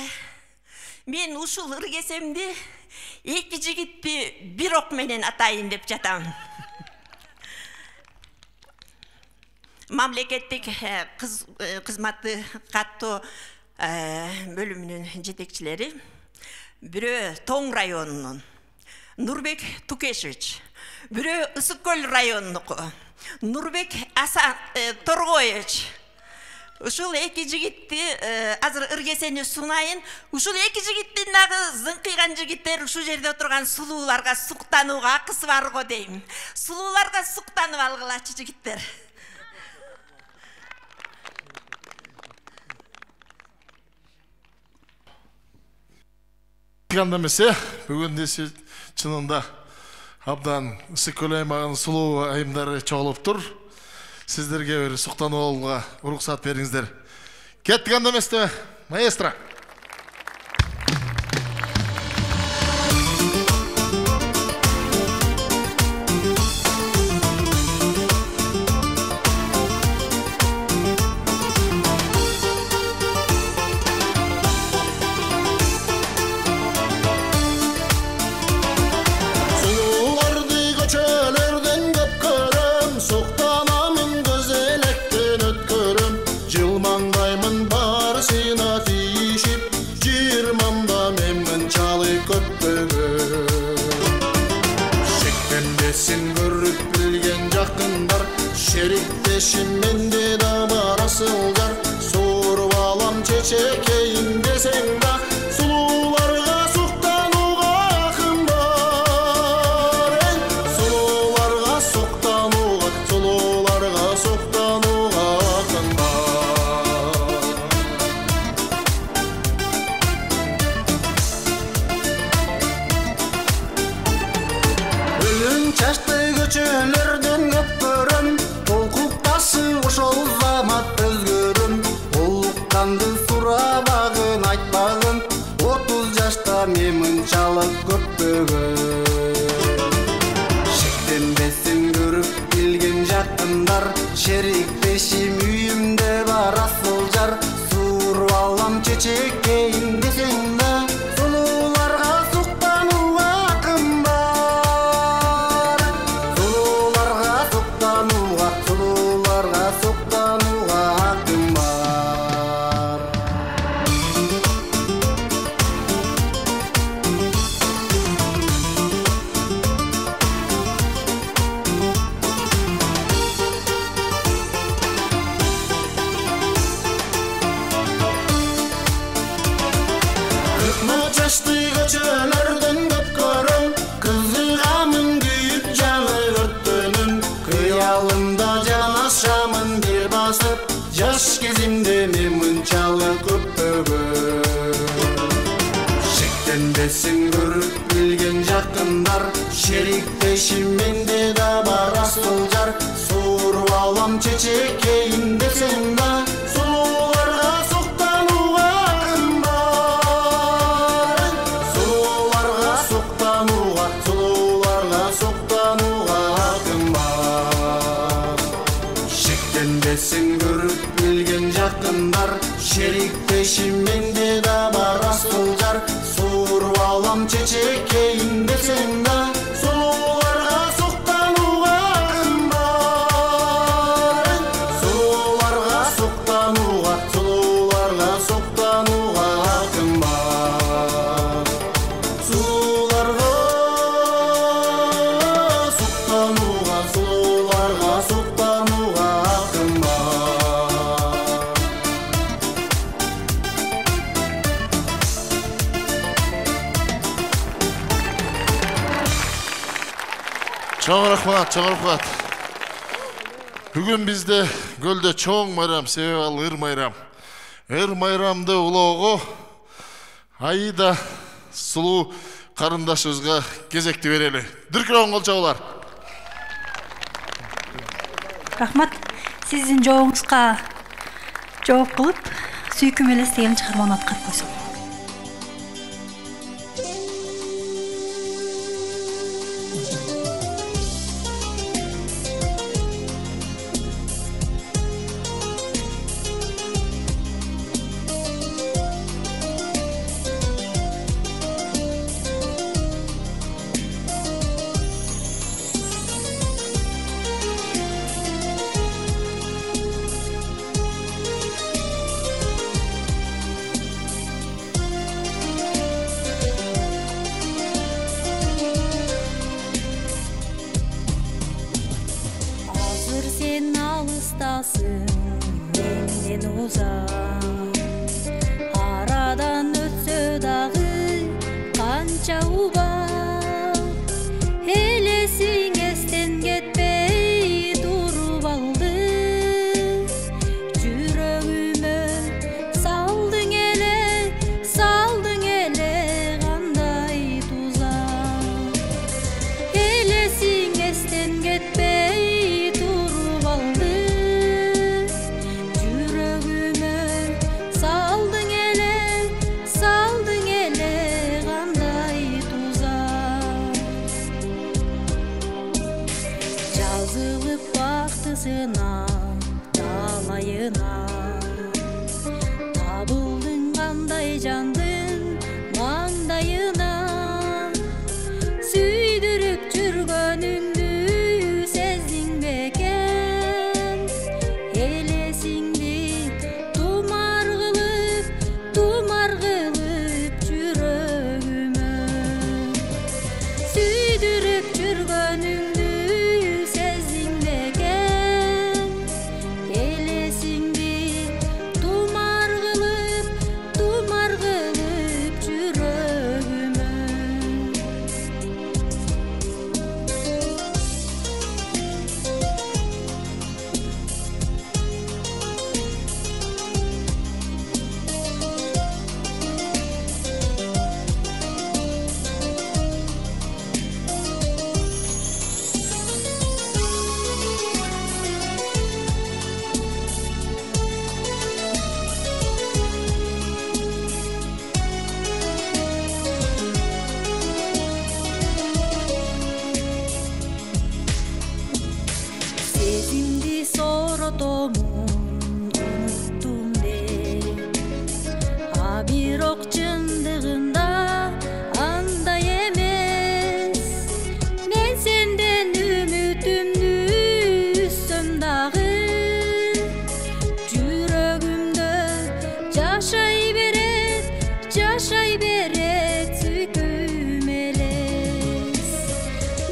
мен ушул ыргесемди эки жигитти бир ок менен атайын деп жатам. Мамлекеттик кызматы каттоо бөлүмүнүн жетекчилери бирөө Тоң районунун Нурбек Тукешевич, бирөө Ысык көл районунуку Нурбек Асан Торгоевич. Ушул эки жигитти азыр ыргесени сунайын. Ушул эки жигиттин дагы зыңкыйган жигиттер ушул жерде отурган сулууларга суктанууга акысы бар го дейм. Сулууларга суктанып алгылачы жигиттер. Эмесе, бүгүн десе чынында абдан Ысык көл аймагынын сулуу айымдары чогулуп тур. Сиздерге бир суктанып алууга уруксат бериңиздер. Кеттик анда эместе, маэстро. Şerikleşimende de barasılgar sorup alam çeçekeyim deseng da sulularga suktanuga akım var sulularga suktanuga akım var Ölün çaştı göçülerden öpürüm ошол замат өзгөрүм улуктанды сурабагын айтпагын 30 жашта мен мынчалык көппөгөн шектенбесин көрүп билген жакындар шериктешим үйүмдө бар асыл жар сууруп алам чечекейин десең да сулууларга суктанууга акым бар сулууларга суктанууга суктанууга акым бар Кыркма чачты көчөлөрдөн көпкөрүм кызыгамын күйүп жаны өрттөнүм кыялымда жанашамын бир басып жаш кезимде мен мынчалык көппөгөн шектенбесин көрүп билген жакындар шериктешим менде да бар асыл жар сууруп алам чечекейин десең да сулууларга суктанууга акым бар сулууларга суктанууга акым бар шектенбесин көрүп билген жакындар шериктешим менде да бар асыл жар сууруп алам чечекейин десең да сулууларга суктанууга акым бар сулууларга суктанууга акым бар сулууларга суктанууга акым бар Чоң рахмат. Бүгүн бизде көлдө чоң майрам, себеби ал ыр майрам. Ыр майрамды улоого Аида сулуу карындашыбызга кезекти берели. Дүркүрөң кол чабуулар. Рахмат. Сиздин жооңузга жооп кылып, сүйкүм элес деген чыгарманы аткарып койсом. арадан өтсө дагы канча убак элесиң эстен кетпей туруп алды жүрөгүмө салдың эле кандай тузак элесиң эстен кетпей туруп алды жүрөгүмө салдың эле кандай тузак жазылып бактысына талайына табылдың кандай жандын маңдайына сүйдүрүп жүргөнүңдү сездиң бекен элесиңди тумар кылып жүрөгүмө сүйдүрүп жүргөнүңдү сездиң бекен элесиңди тумар кылып жүрөгүмө сезимди соротомун уnuттум деп а бирок чындыгында андай эмес мен сенден үмүтүмдү үзсөм дагы жүрөгүмдө жашай берет сүйкүм элес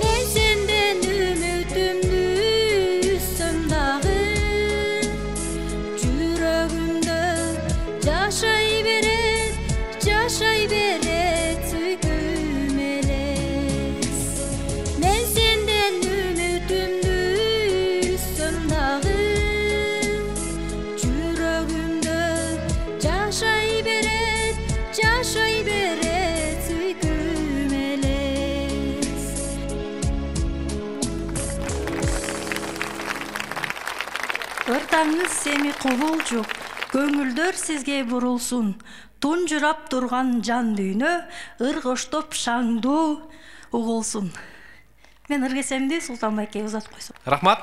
мен сенден үмүтүмдү үзсөм дагы жүрөгүмдө жашай берет сүйкүм элес мен сенден үмүтүмдү үзсөм дагы жүрөгүмдө жашай берет сүйкүм элес ыртаңыз семи кубулжук көңүлдөр сизге бурулсун тунжурап турган жан дүйнө ыргоштоп шаңдуу угулсун. Мен ыргесемди Султан байке узатып койсом. Рахмат.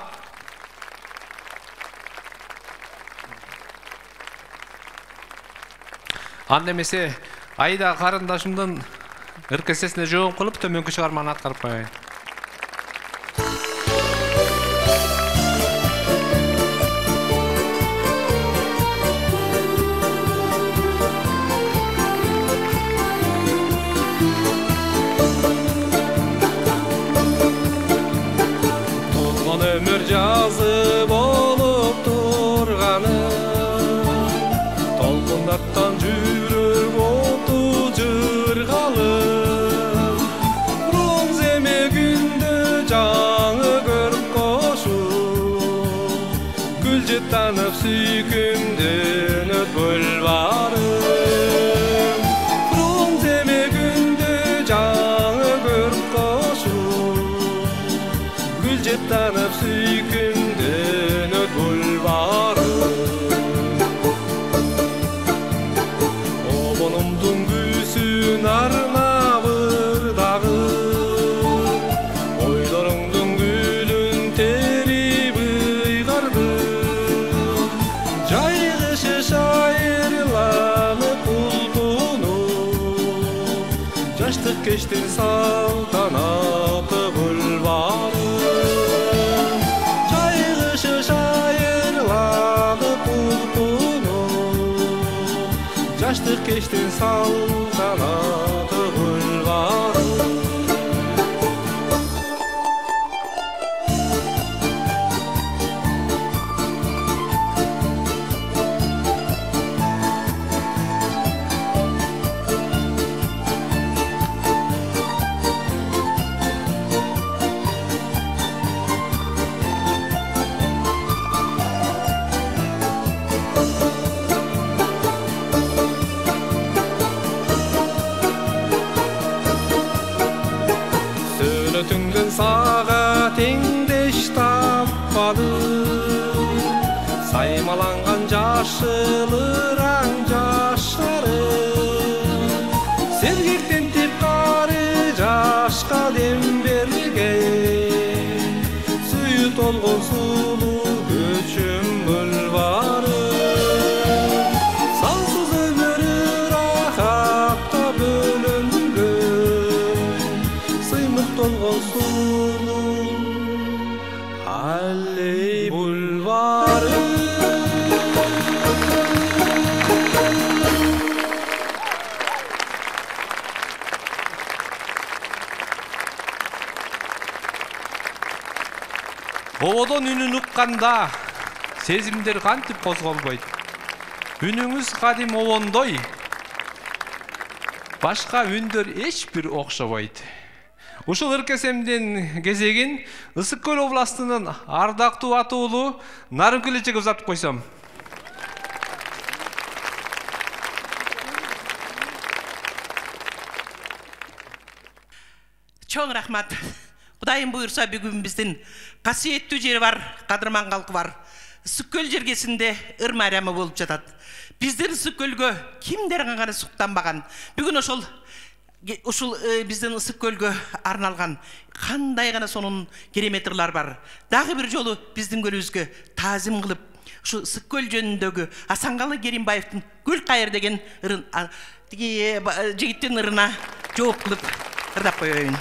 Анда эмесе айда карындашымдын ыркесесине жооп кылып төмөнкү чыгарманы аткарып коеюн. Ömür жазы болып тұрғаны толқындатқан жүрек оты жырғалы бронземе күнді жаңы көріп қошу гүл жеттанып сүйкімденіп гүлбарым бронземе күнді жаңы көріп қошу гүл жеттанып сүйкімденіп гүлбарым обонумдун күйсүн арнап ырдагы ойлоруңдун гүлүн терип ыйгардым жайгышы шайырланып булбунуп жаштык кештин салтанаты гүлбарым жайгышы шайырланып булбунуп жаштык кештин салтанаты гүлбарым ашылыраң жашарым сергектентип кары жашка дем берген сүйү толгон сулуу көчөм бульварым сансыз өмүрү рахатка бөлөнгөн сыймык толгон сулуу аллей бульварым Ободон үнүн укканда сезимдер кантип козголбойт. Үнүңүз кадим обондой. Башка үндөр эч бир окшобойт. Ушул ыркесемдин кезегин Ысык Көл областынын ардактуу атуулу Нарымкүл эжеге узатып койсом. Чоң рахмат. Кудайым буйрса бүгүн биздин касиеттүү жери бар, кадырман калкы бар. Ысык Көл жергесинде ыр майрамы болуп жатат. Биздин Ысык Көлгө кимдер гана суктанбаган. Бүгүн ушул биздин Ысык Көлгө арналган кандай гана сонун керемет ырлар бар. Дагы бир жолу биздин көлүбүзгө таазим кылып, ушу Ысык Көл жөнүндөгү Асанкалы Керимбаевдин Гүл кайыр деген ырын тиги жигиттин ырына жооп кылып ырдап коеюн.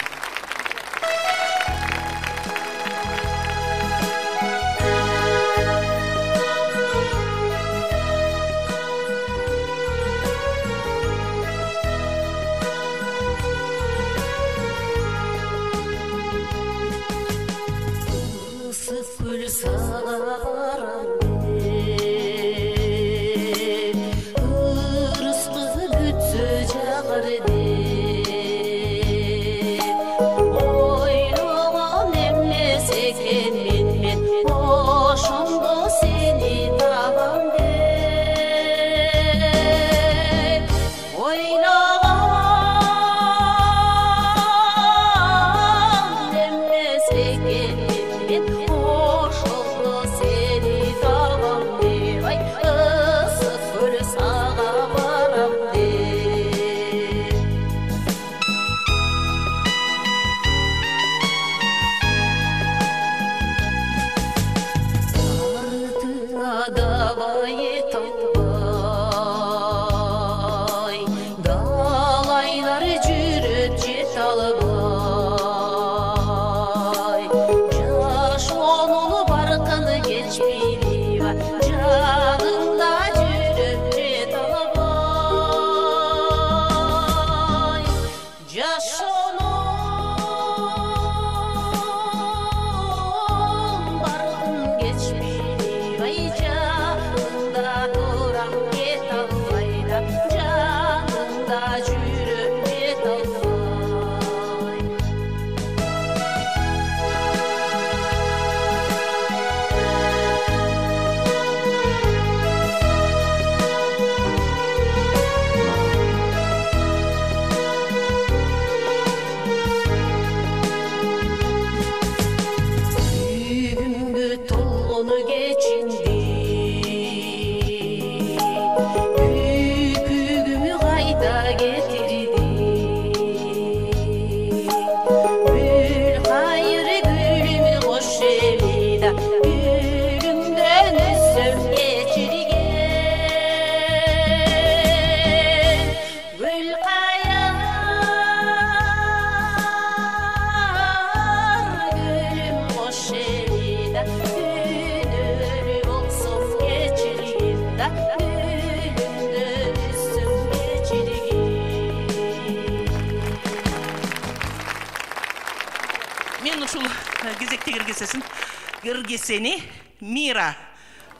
Ыргесени Мира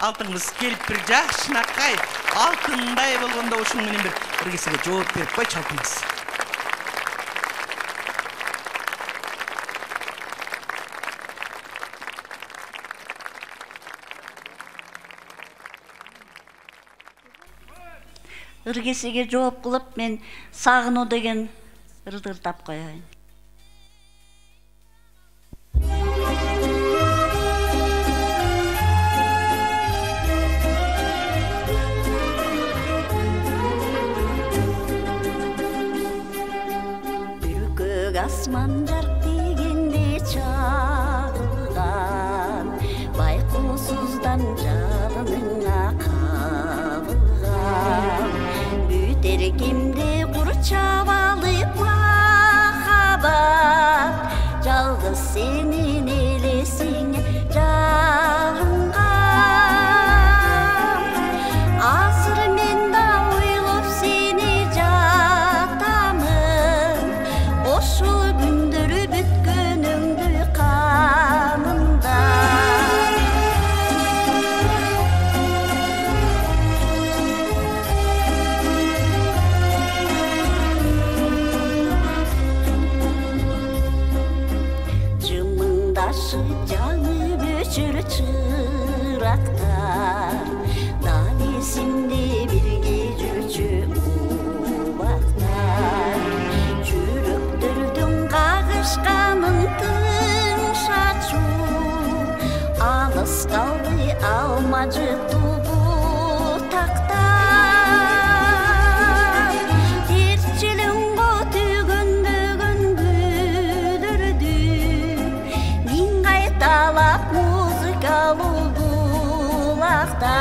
алтыңыз келип бир жашынакай алтындай болгондо ушун менен бир ыргесеге жооп берип койчу алтыңыз. Ыргесеге жооп кылып мен сагынуу деген ырды ырдап коеюн. көк асман жарқ дегенде чағылған байқусыздан жалыныңа қабылған бүтер кемде құр чабалып махаббат жалғыз сенен елесіңе жалынған азыр мен да ойлап сені жатамын ошол күндөр бүткөнүңдү канымда жымыңдашы жаңып өчөр чырактар дал эсимде бирге жүрчү убактар жүрөктөрдүн кагышканын тыңшачу алыс калды алма жыттуу бутактар тирчилиңго түйгөндөгөн гүлдөрдү мин кайталап музыкалуу булактар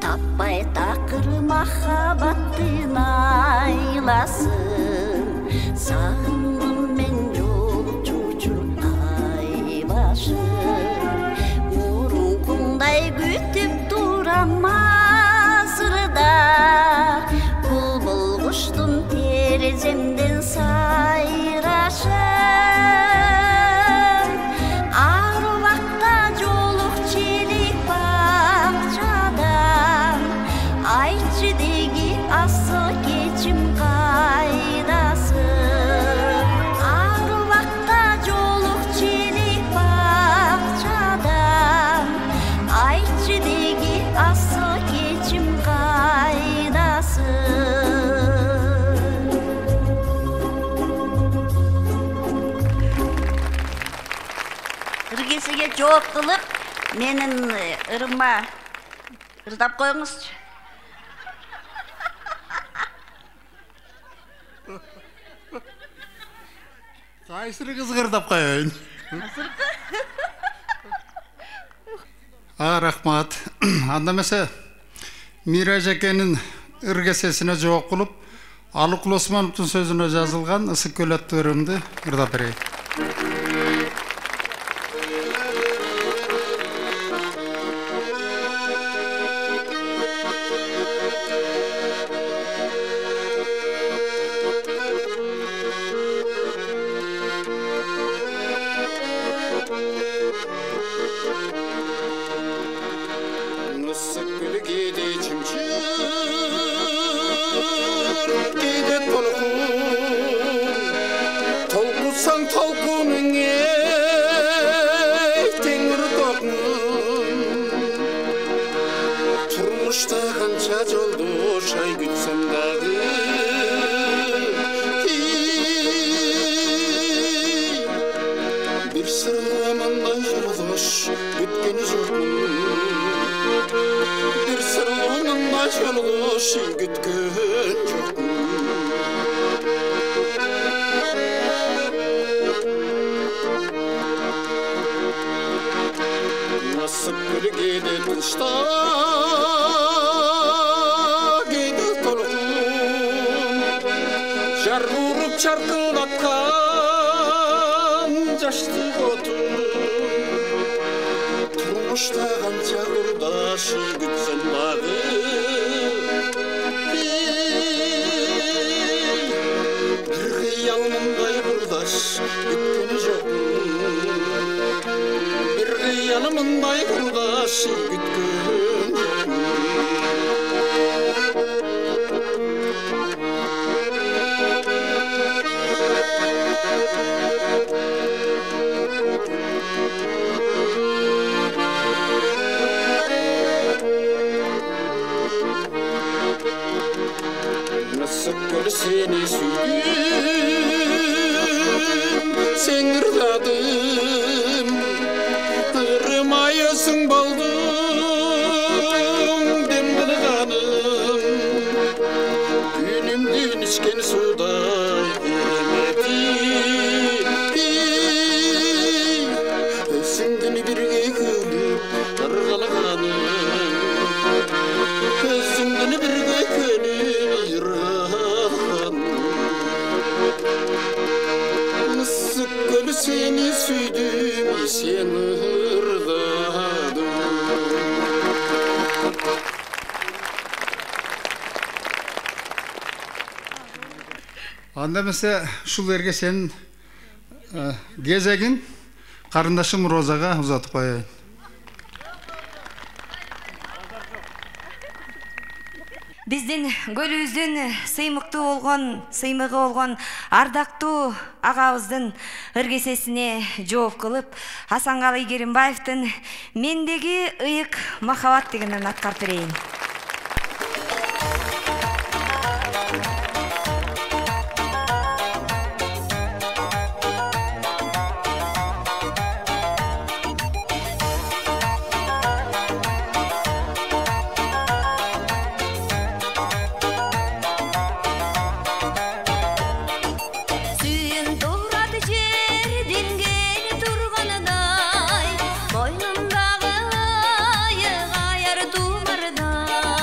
таппай такыр махаббаттын айласын сагындым мен жол чучур айбашын мурункуңдай күтүп турам азырда булбул куштун тереземден сайрашын ар убакта жолук челек бакчадан айтчы деги асыл кечим кайдасың ар убакта жолук челек бакчадан айтчы деги асыл кечим кайдасың ыргесиге жооп кылып менин ырыма ырдап коюңузчу Кайсыры кызгырдап коеюн? Рахмат. Анда эмесе Мира жакенин ыргесесине жооп кылып, Алык Османовдун сөзүнө жазылган Ысык көл аттуу ырымды ырдап берейин. Ысык көл кейде чымчыр, кейде толқын, толқусаң толқыныңе теңір тоқын. Тұрмышта қанша жолды шай күтсем дағы, бір сырлы амандай жолдош күткені жоқпын. Bir sırrımda yoldaş gütkün yokum. Nasıl gül giydi kışta, giydi tolğun, jar vurup çarkılatkan yaşlı otun. Turmuşta kanca kurdaşı gütsem dağı, bir kıyalımday kurdaş gütkeni jokun. Bir kıyalımday kurdaş gütkeni jokun. Nasıl gör seni sürdü sen ırdadım ırmayasın boldum dem kılgaным günümdün içken suday özüңдүн бирге көнүп ыргалганым өзүңдүн бирге көнүп ыргалганым ысык көл сени сүйдүм сен ырдадым Анда эмесе ушул эргесенин кезегин карындашым Розага узатып коеюн. Биздин көлүбүздүн сыймыгы болгон ардактуу агабыздын ыргесесине жооп кылып, Асанкалы Керимбаевдин «Мендеги ыйык махабат» дегенин аткарып берейин. Boynumdağı ayık ayar dumarday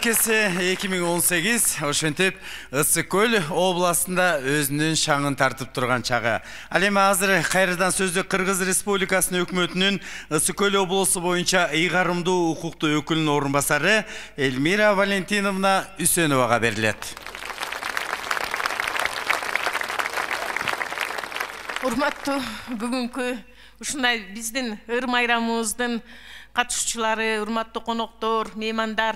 өлкесі 2018 ошентип Ысык көл областында өзүнүн шаңын тартып турган чагы. Ал эми азыр кайрадан сөздү Кыргыз Республикасынын өкмөтүнүн Ысык көл облусу боюнча ыйгарымдуу укуктуу өкүлүнүн орун басары Эльмира Валентиновна Үсөновага берилет. Урматтуу бүгүнкү ушундай биздин ыр майрамыбыздын катышуучулары, урматтуу коноктор, меймандар,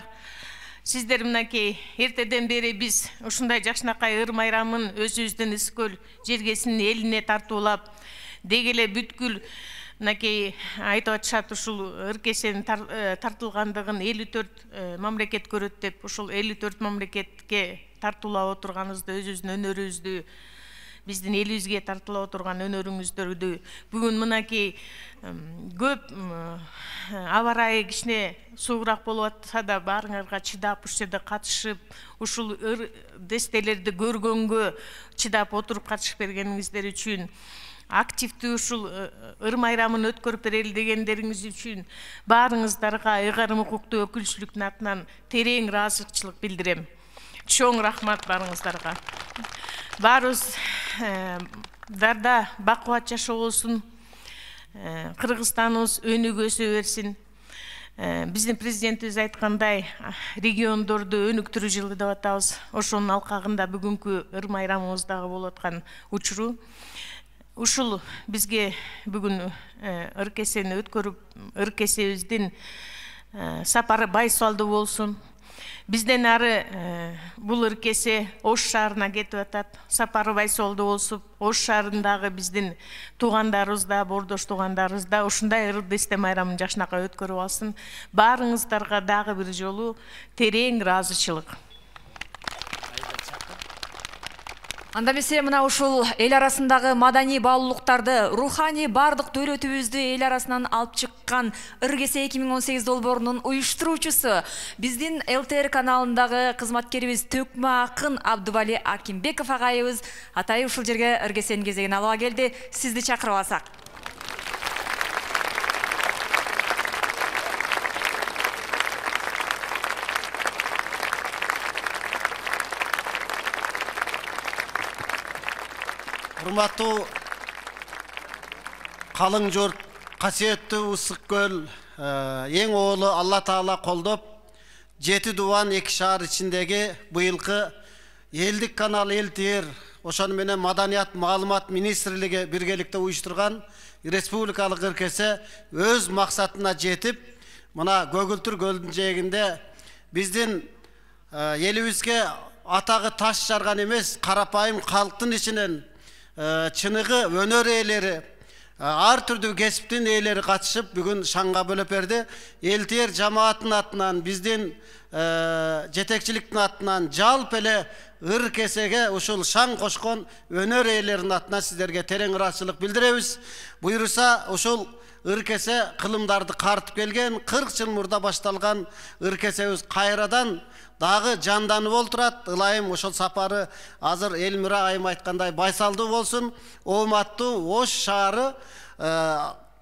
сиздер мынакей эртеден бери биз ушундай жакшынакай ыр майрамын өзүбүздүн Ысык көл жергесинин элине тартуулап, деги эле бүткүл мынакей айтып атышат ушул ыр кесенин тартылгандыгын 54 мамлекет көрөт деп, ушул 54 мамлекетке тартуулап отурганыбызды, өзүбүздүн өнөрүбүздү, биздин элибизге тартылып отурган өнөрүңүздөрдү бүгүн мынакей көп аба ырайы кичине суугураак болуп атса да баарыңарга чыдап ушул жерде катышып, ушул ыр дестелерди көргөнгө чыдап отуруп катышып бергениңиздер үчүн, активдүү ушул ыр майрамын өткөрүп берели дегендериңиз үчүн баарыңыздарга ыйгарым укуктуу өкүлчүлүктүн атынан терең ыраазычылык билдирем. Чоң рахмат баарыңыздарга. Баарыбыз дарда бакубат жашоо болсун, Кыргызстаныбыз өнүгө өсө берсин. Биздин президентибиз айткандай, региондорду өнүктүрүү жылы деп атабыз. Ошонун алкагында бүгүнкү ыр майрамыбыз дагы болуп аткан учуру. Ушул бизге бүгүн ыр кесени өткөрүп, ыр кесебиздин сапары бай суалдуу болсун. Бизден ары бул ыр кесе Ош шаарына кетип атат. Сапары бай суалдуу болсуп, Ош шаарындагы биздин туугандарыбыз да, бордош туугандарыбыз да ушундай ыр десте майрамын жакшынакай өткөрүп алсын. Баарыңыздарга дагы бир жолу терең ыраазычылык. Анда эмесе мына ушул эл арасындагы маданий баалуулуктарды, руханий бардык дөөрөтүбүздү эл арасынан алып чыккан ыр кесе 2018 долбоорунун уюштуруучусу биздин ЛТР каналындагы кызматкерибиз төкмө акын Абдубали Акимбеков агайыбыз атайын ушул жерге ыр кесенин кезегин алууга келди. Сизди чакырып алсак. Урматтуу калың журт, касиеттүү Ысык көл эң оолу Алла Таала колдоп, 7 дубан 2 шаар ичиндеги быйылкы элдик канал ЛТР, ошону менен Маданият маалымат министрлиги биргеликте уюштурган республикалык ыр кесе өз максатына жетип, мына Көгүлтүр көлүнүн жээгинде биздин элибизге атагы таш жарган эмес, карапайым калктын ичинен чыныгы өнөр ээлери, ар түрдүү кесиптин ээлери катышып бүгүн шаңга бөлөп берди. ЛТР жамааттын атынан, биздин жетекчиликтин атынан жалпы эле ыр кесеге ушул шаң кошкон өнөр ээлеринин атынан сиздерге терең ыраазычылык билдиребиз. Буйруса ушул ыр кесе кылымдарды картып келген, 40 жыл мурда башталган ыр кесебиз кайрадан дагы жанданып олтурат. Ылайым ошол сапары азыр Элмира айым айткандай байсалдуу болсун. Ооматтуу Ош шаары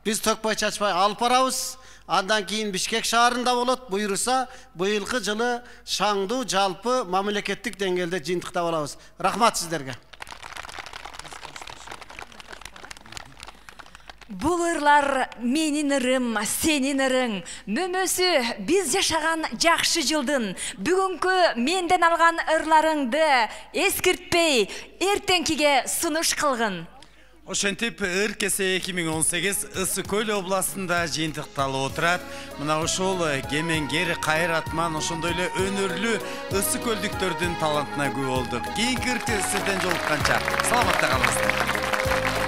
биз төкпөй чачпай алып барабыз. Андан кийин Бишкек шаарында болот. Буйруса быйылкы жылы шаңдуу жалпы мамлекеттик деңгээлде жыйынтыктап алабыз. Рахмат сиздерге. Бул ырлар менин ырым, сенин ырың. Мөмөсү биз жашаган жакшы жылдын бүгүнкү менден алган ырларыңды эскиртпей, эртеңкиге сунуш кылгын. Ошентип ыр кесе 2018 Ысык көл областында жыйынтыкталып отурат. Мына ушул кемеңгер, кайратман, ошондой эле өнөрлүү ысык көлдүктөрдүн талантына күбө болдук. Кийинки ыр кеседен жолукканча саламатта калыңыздар.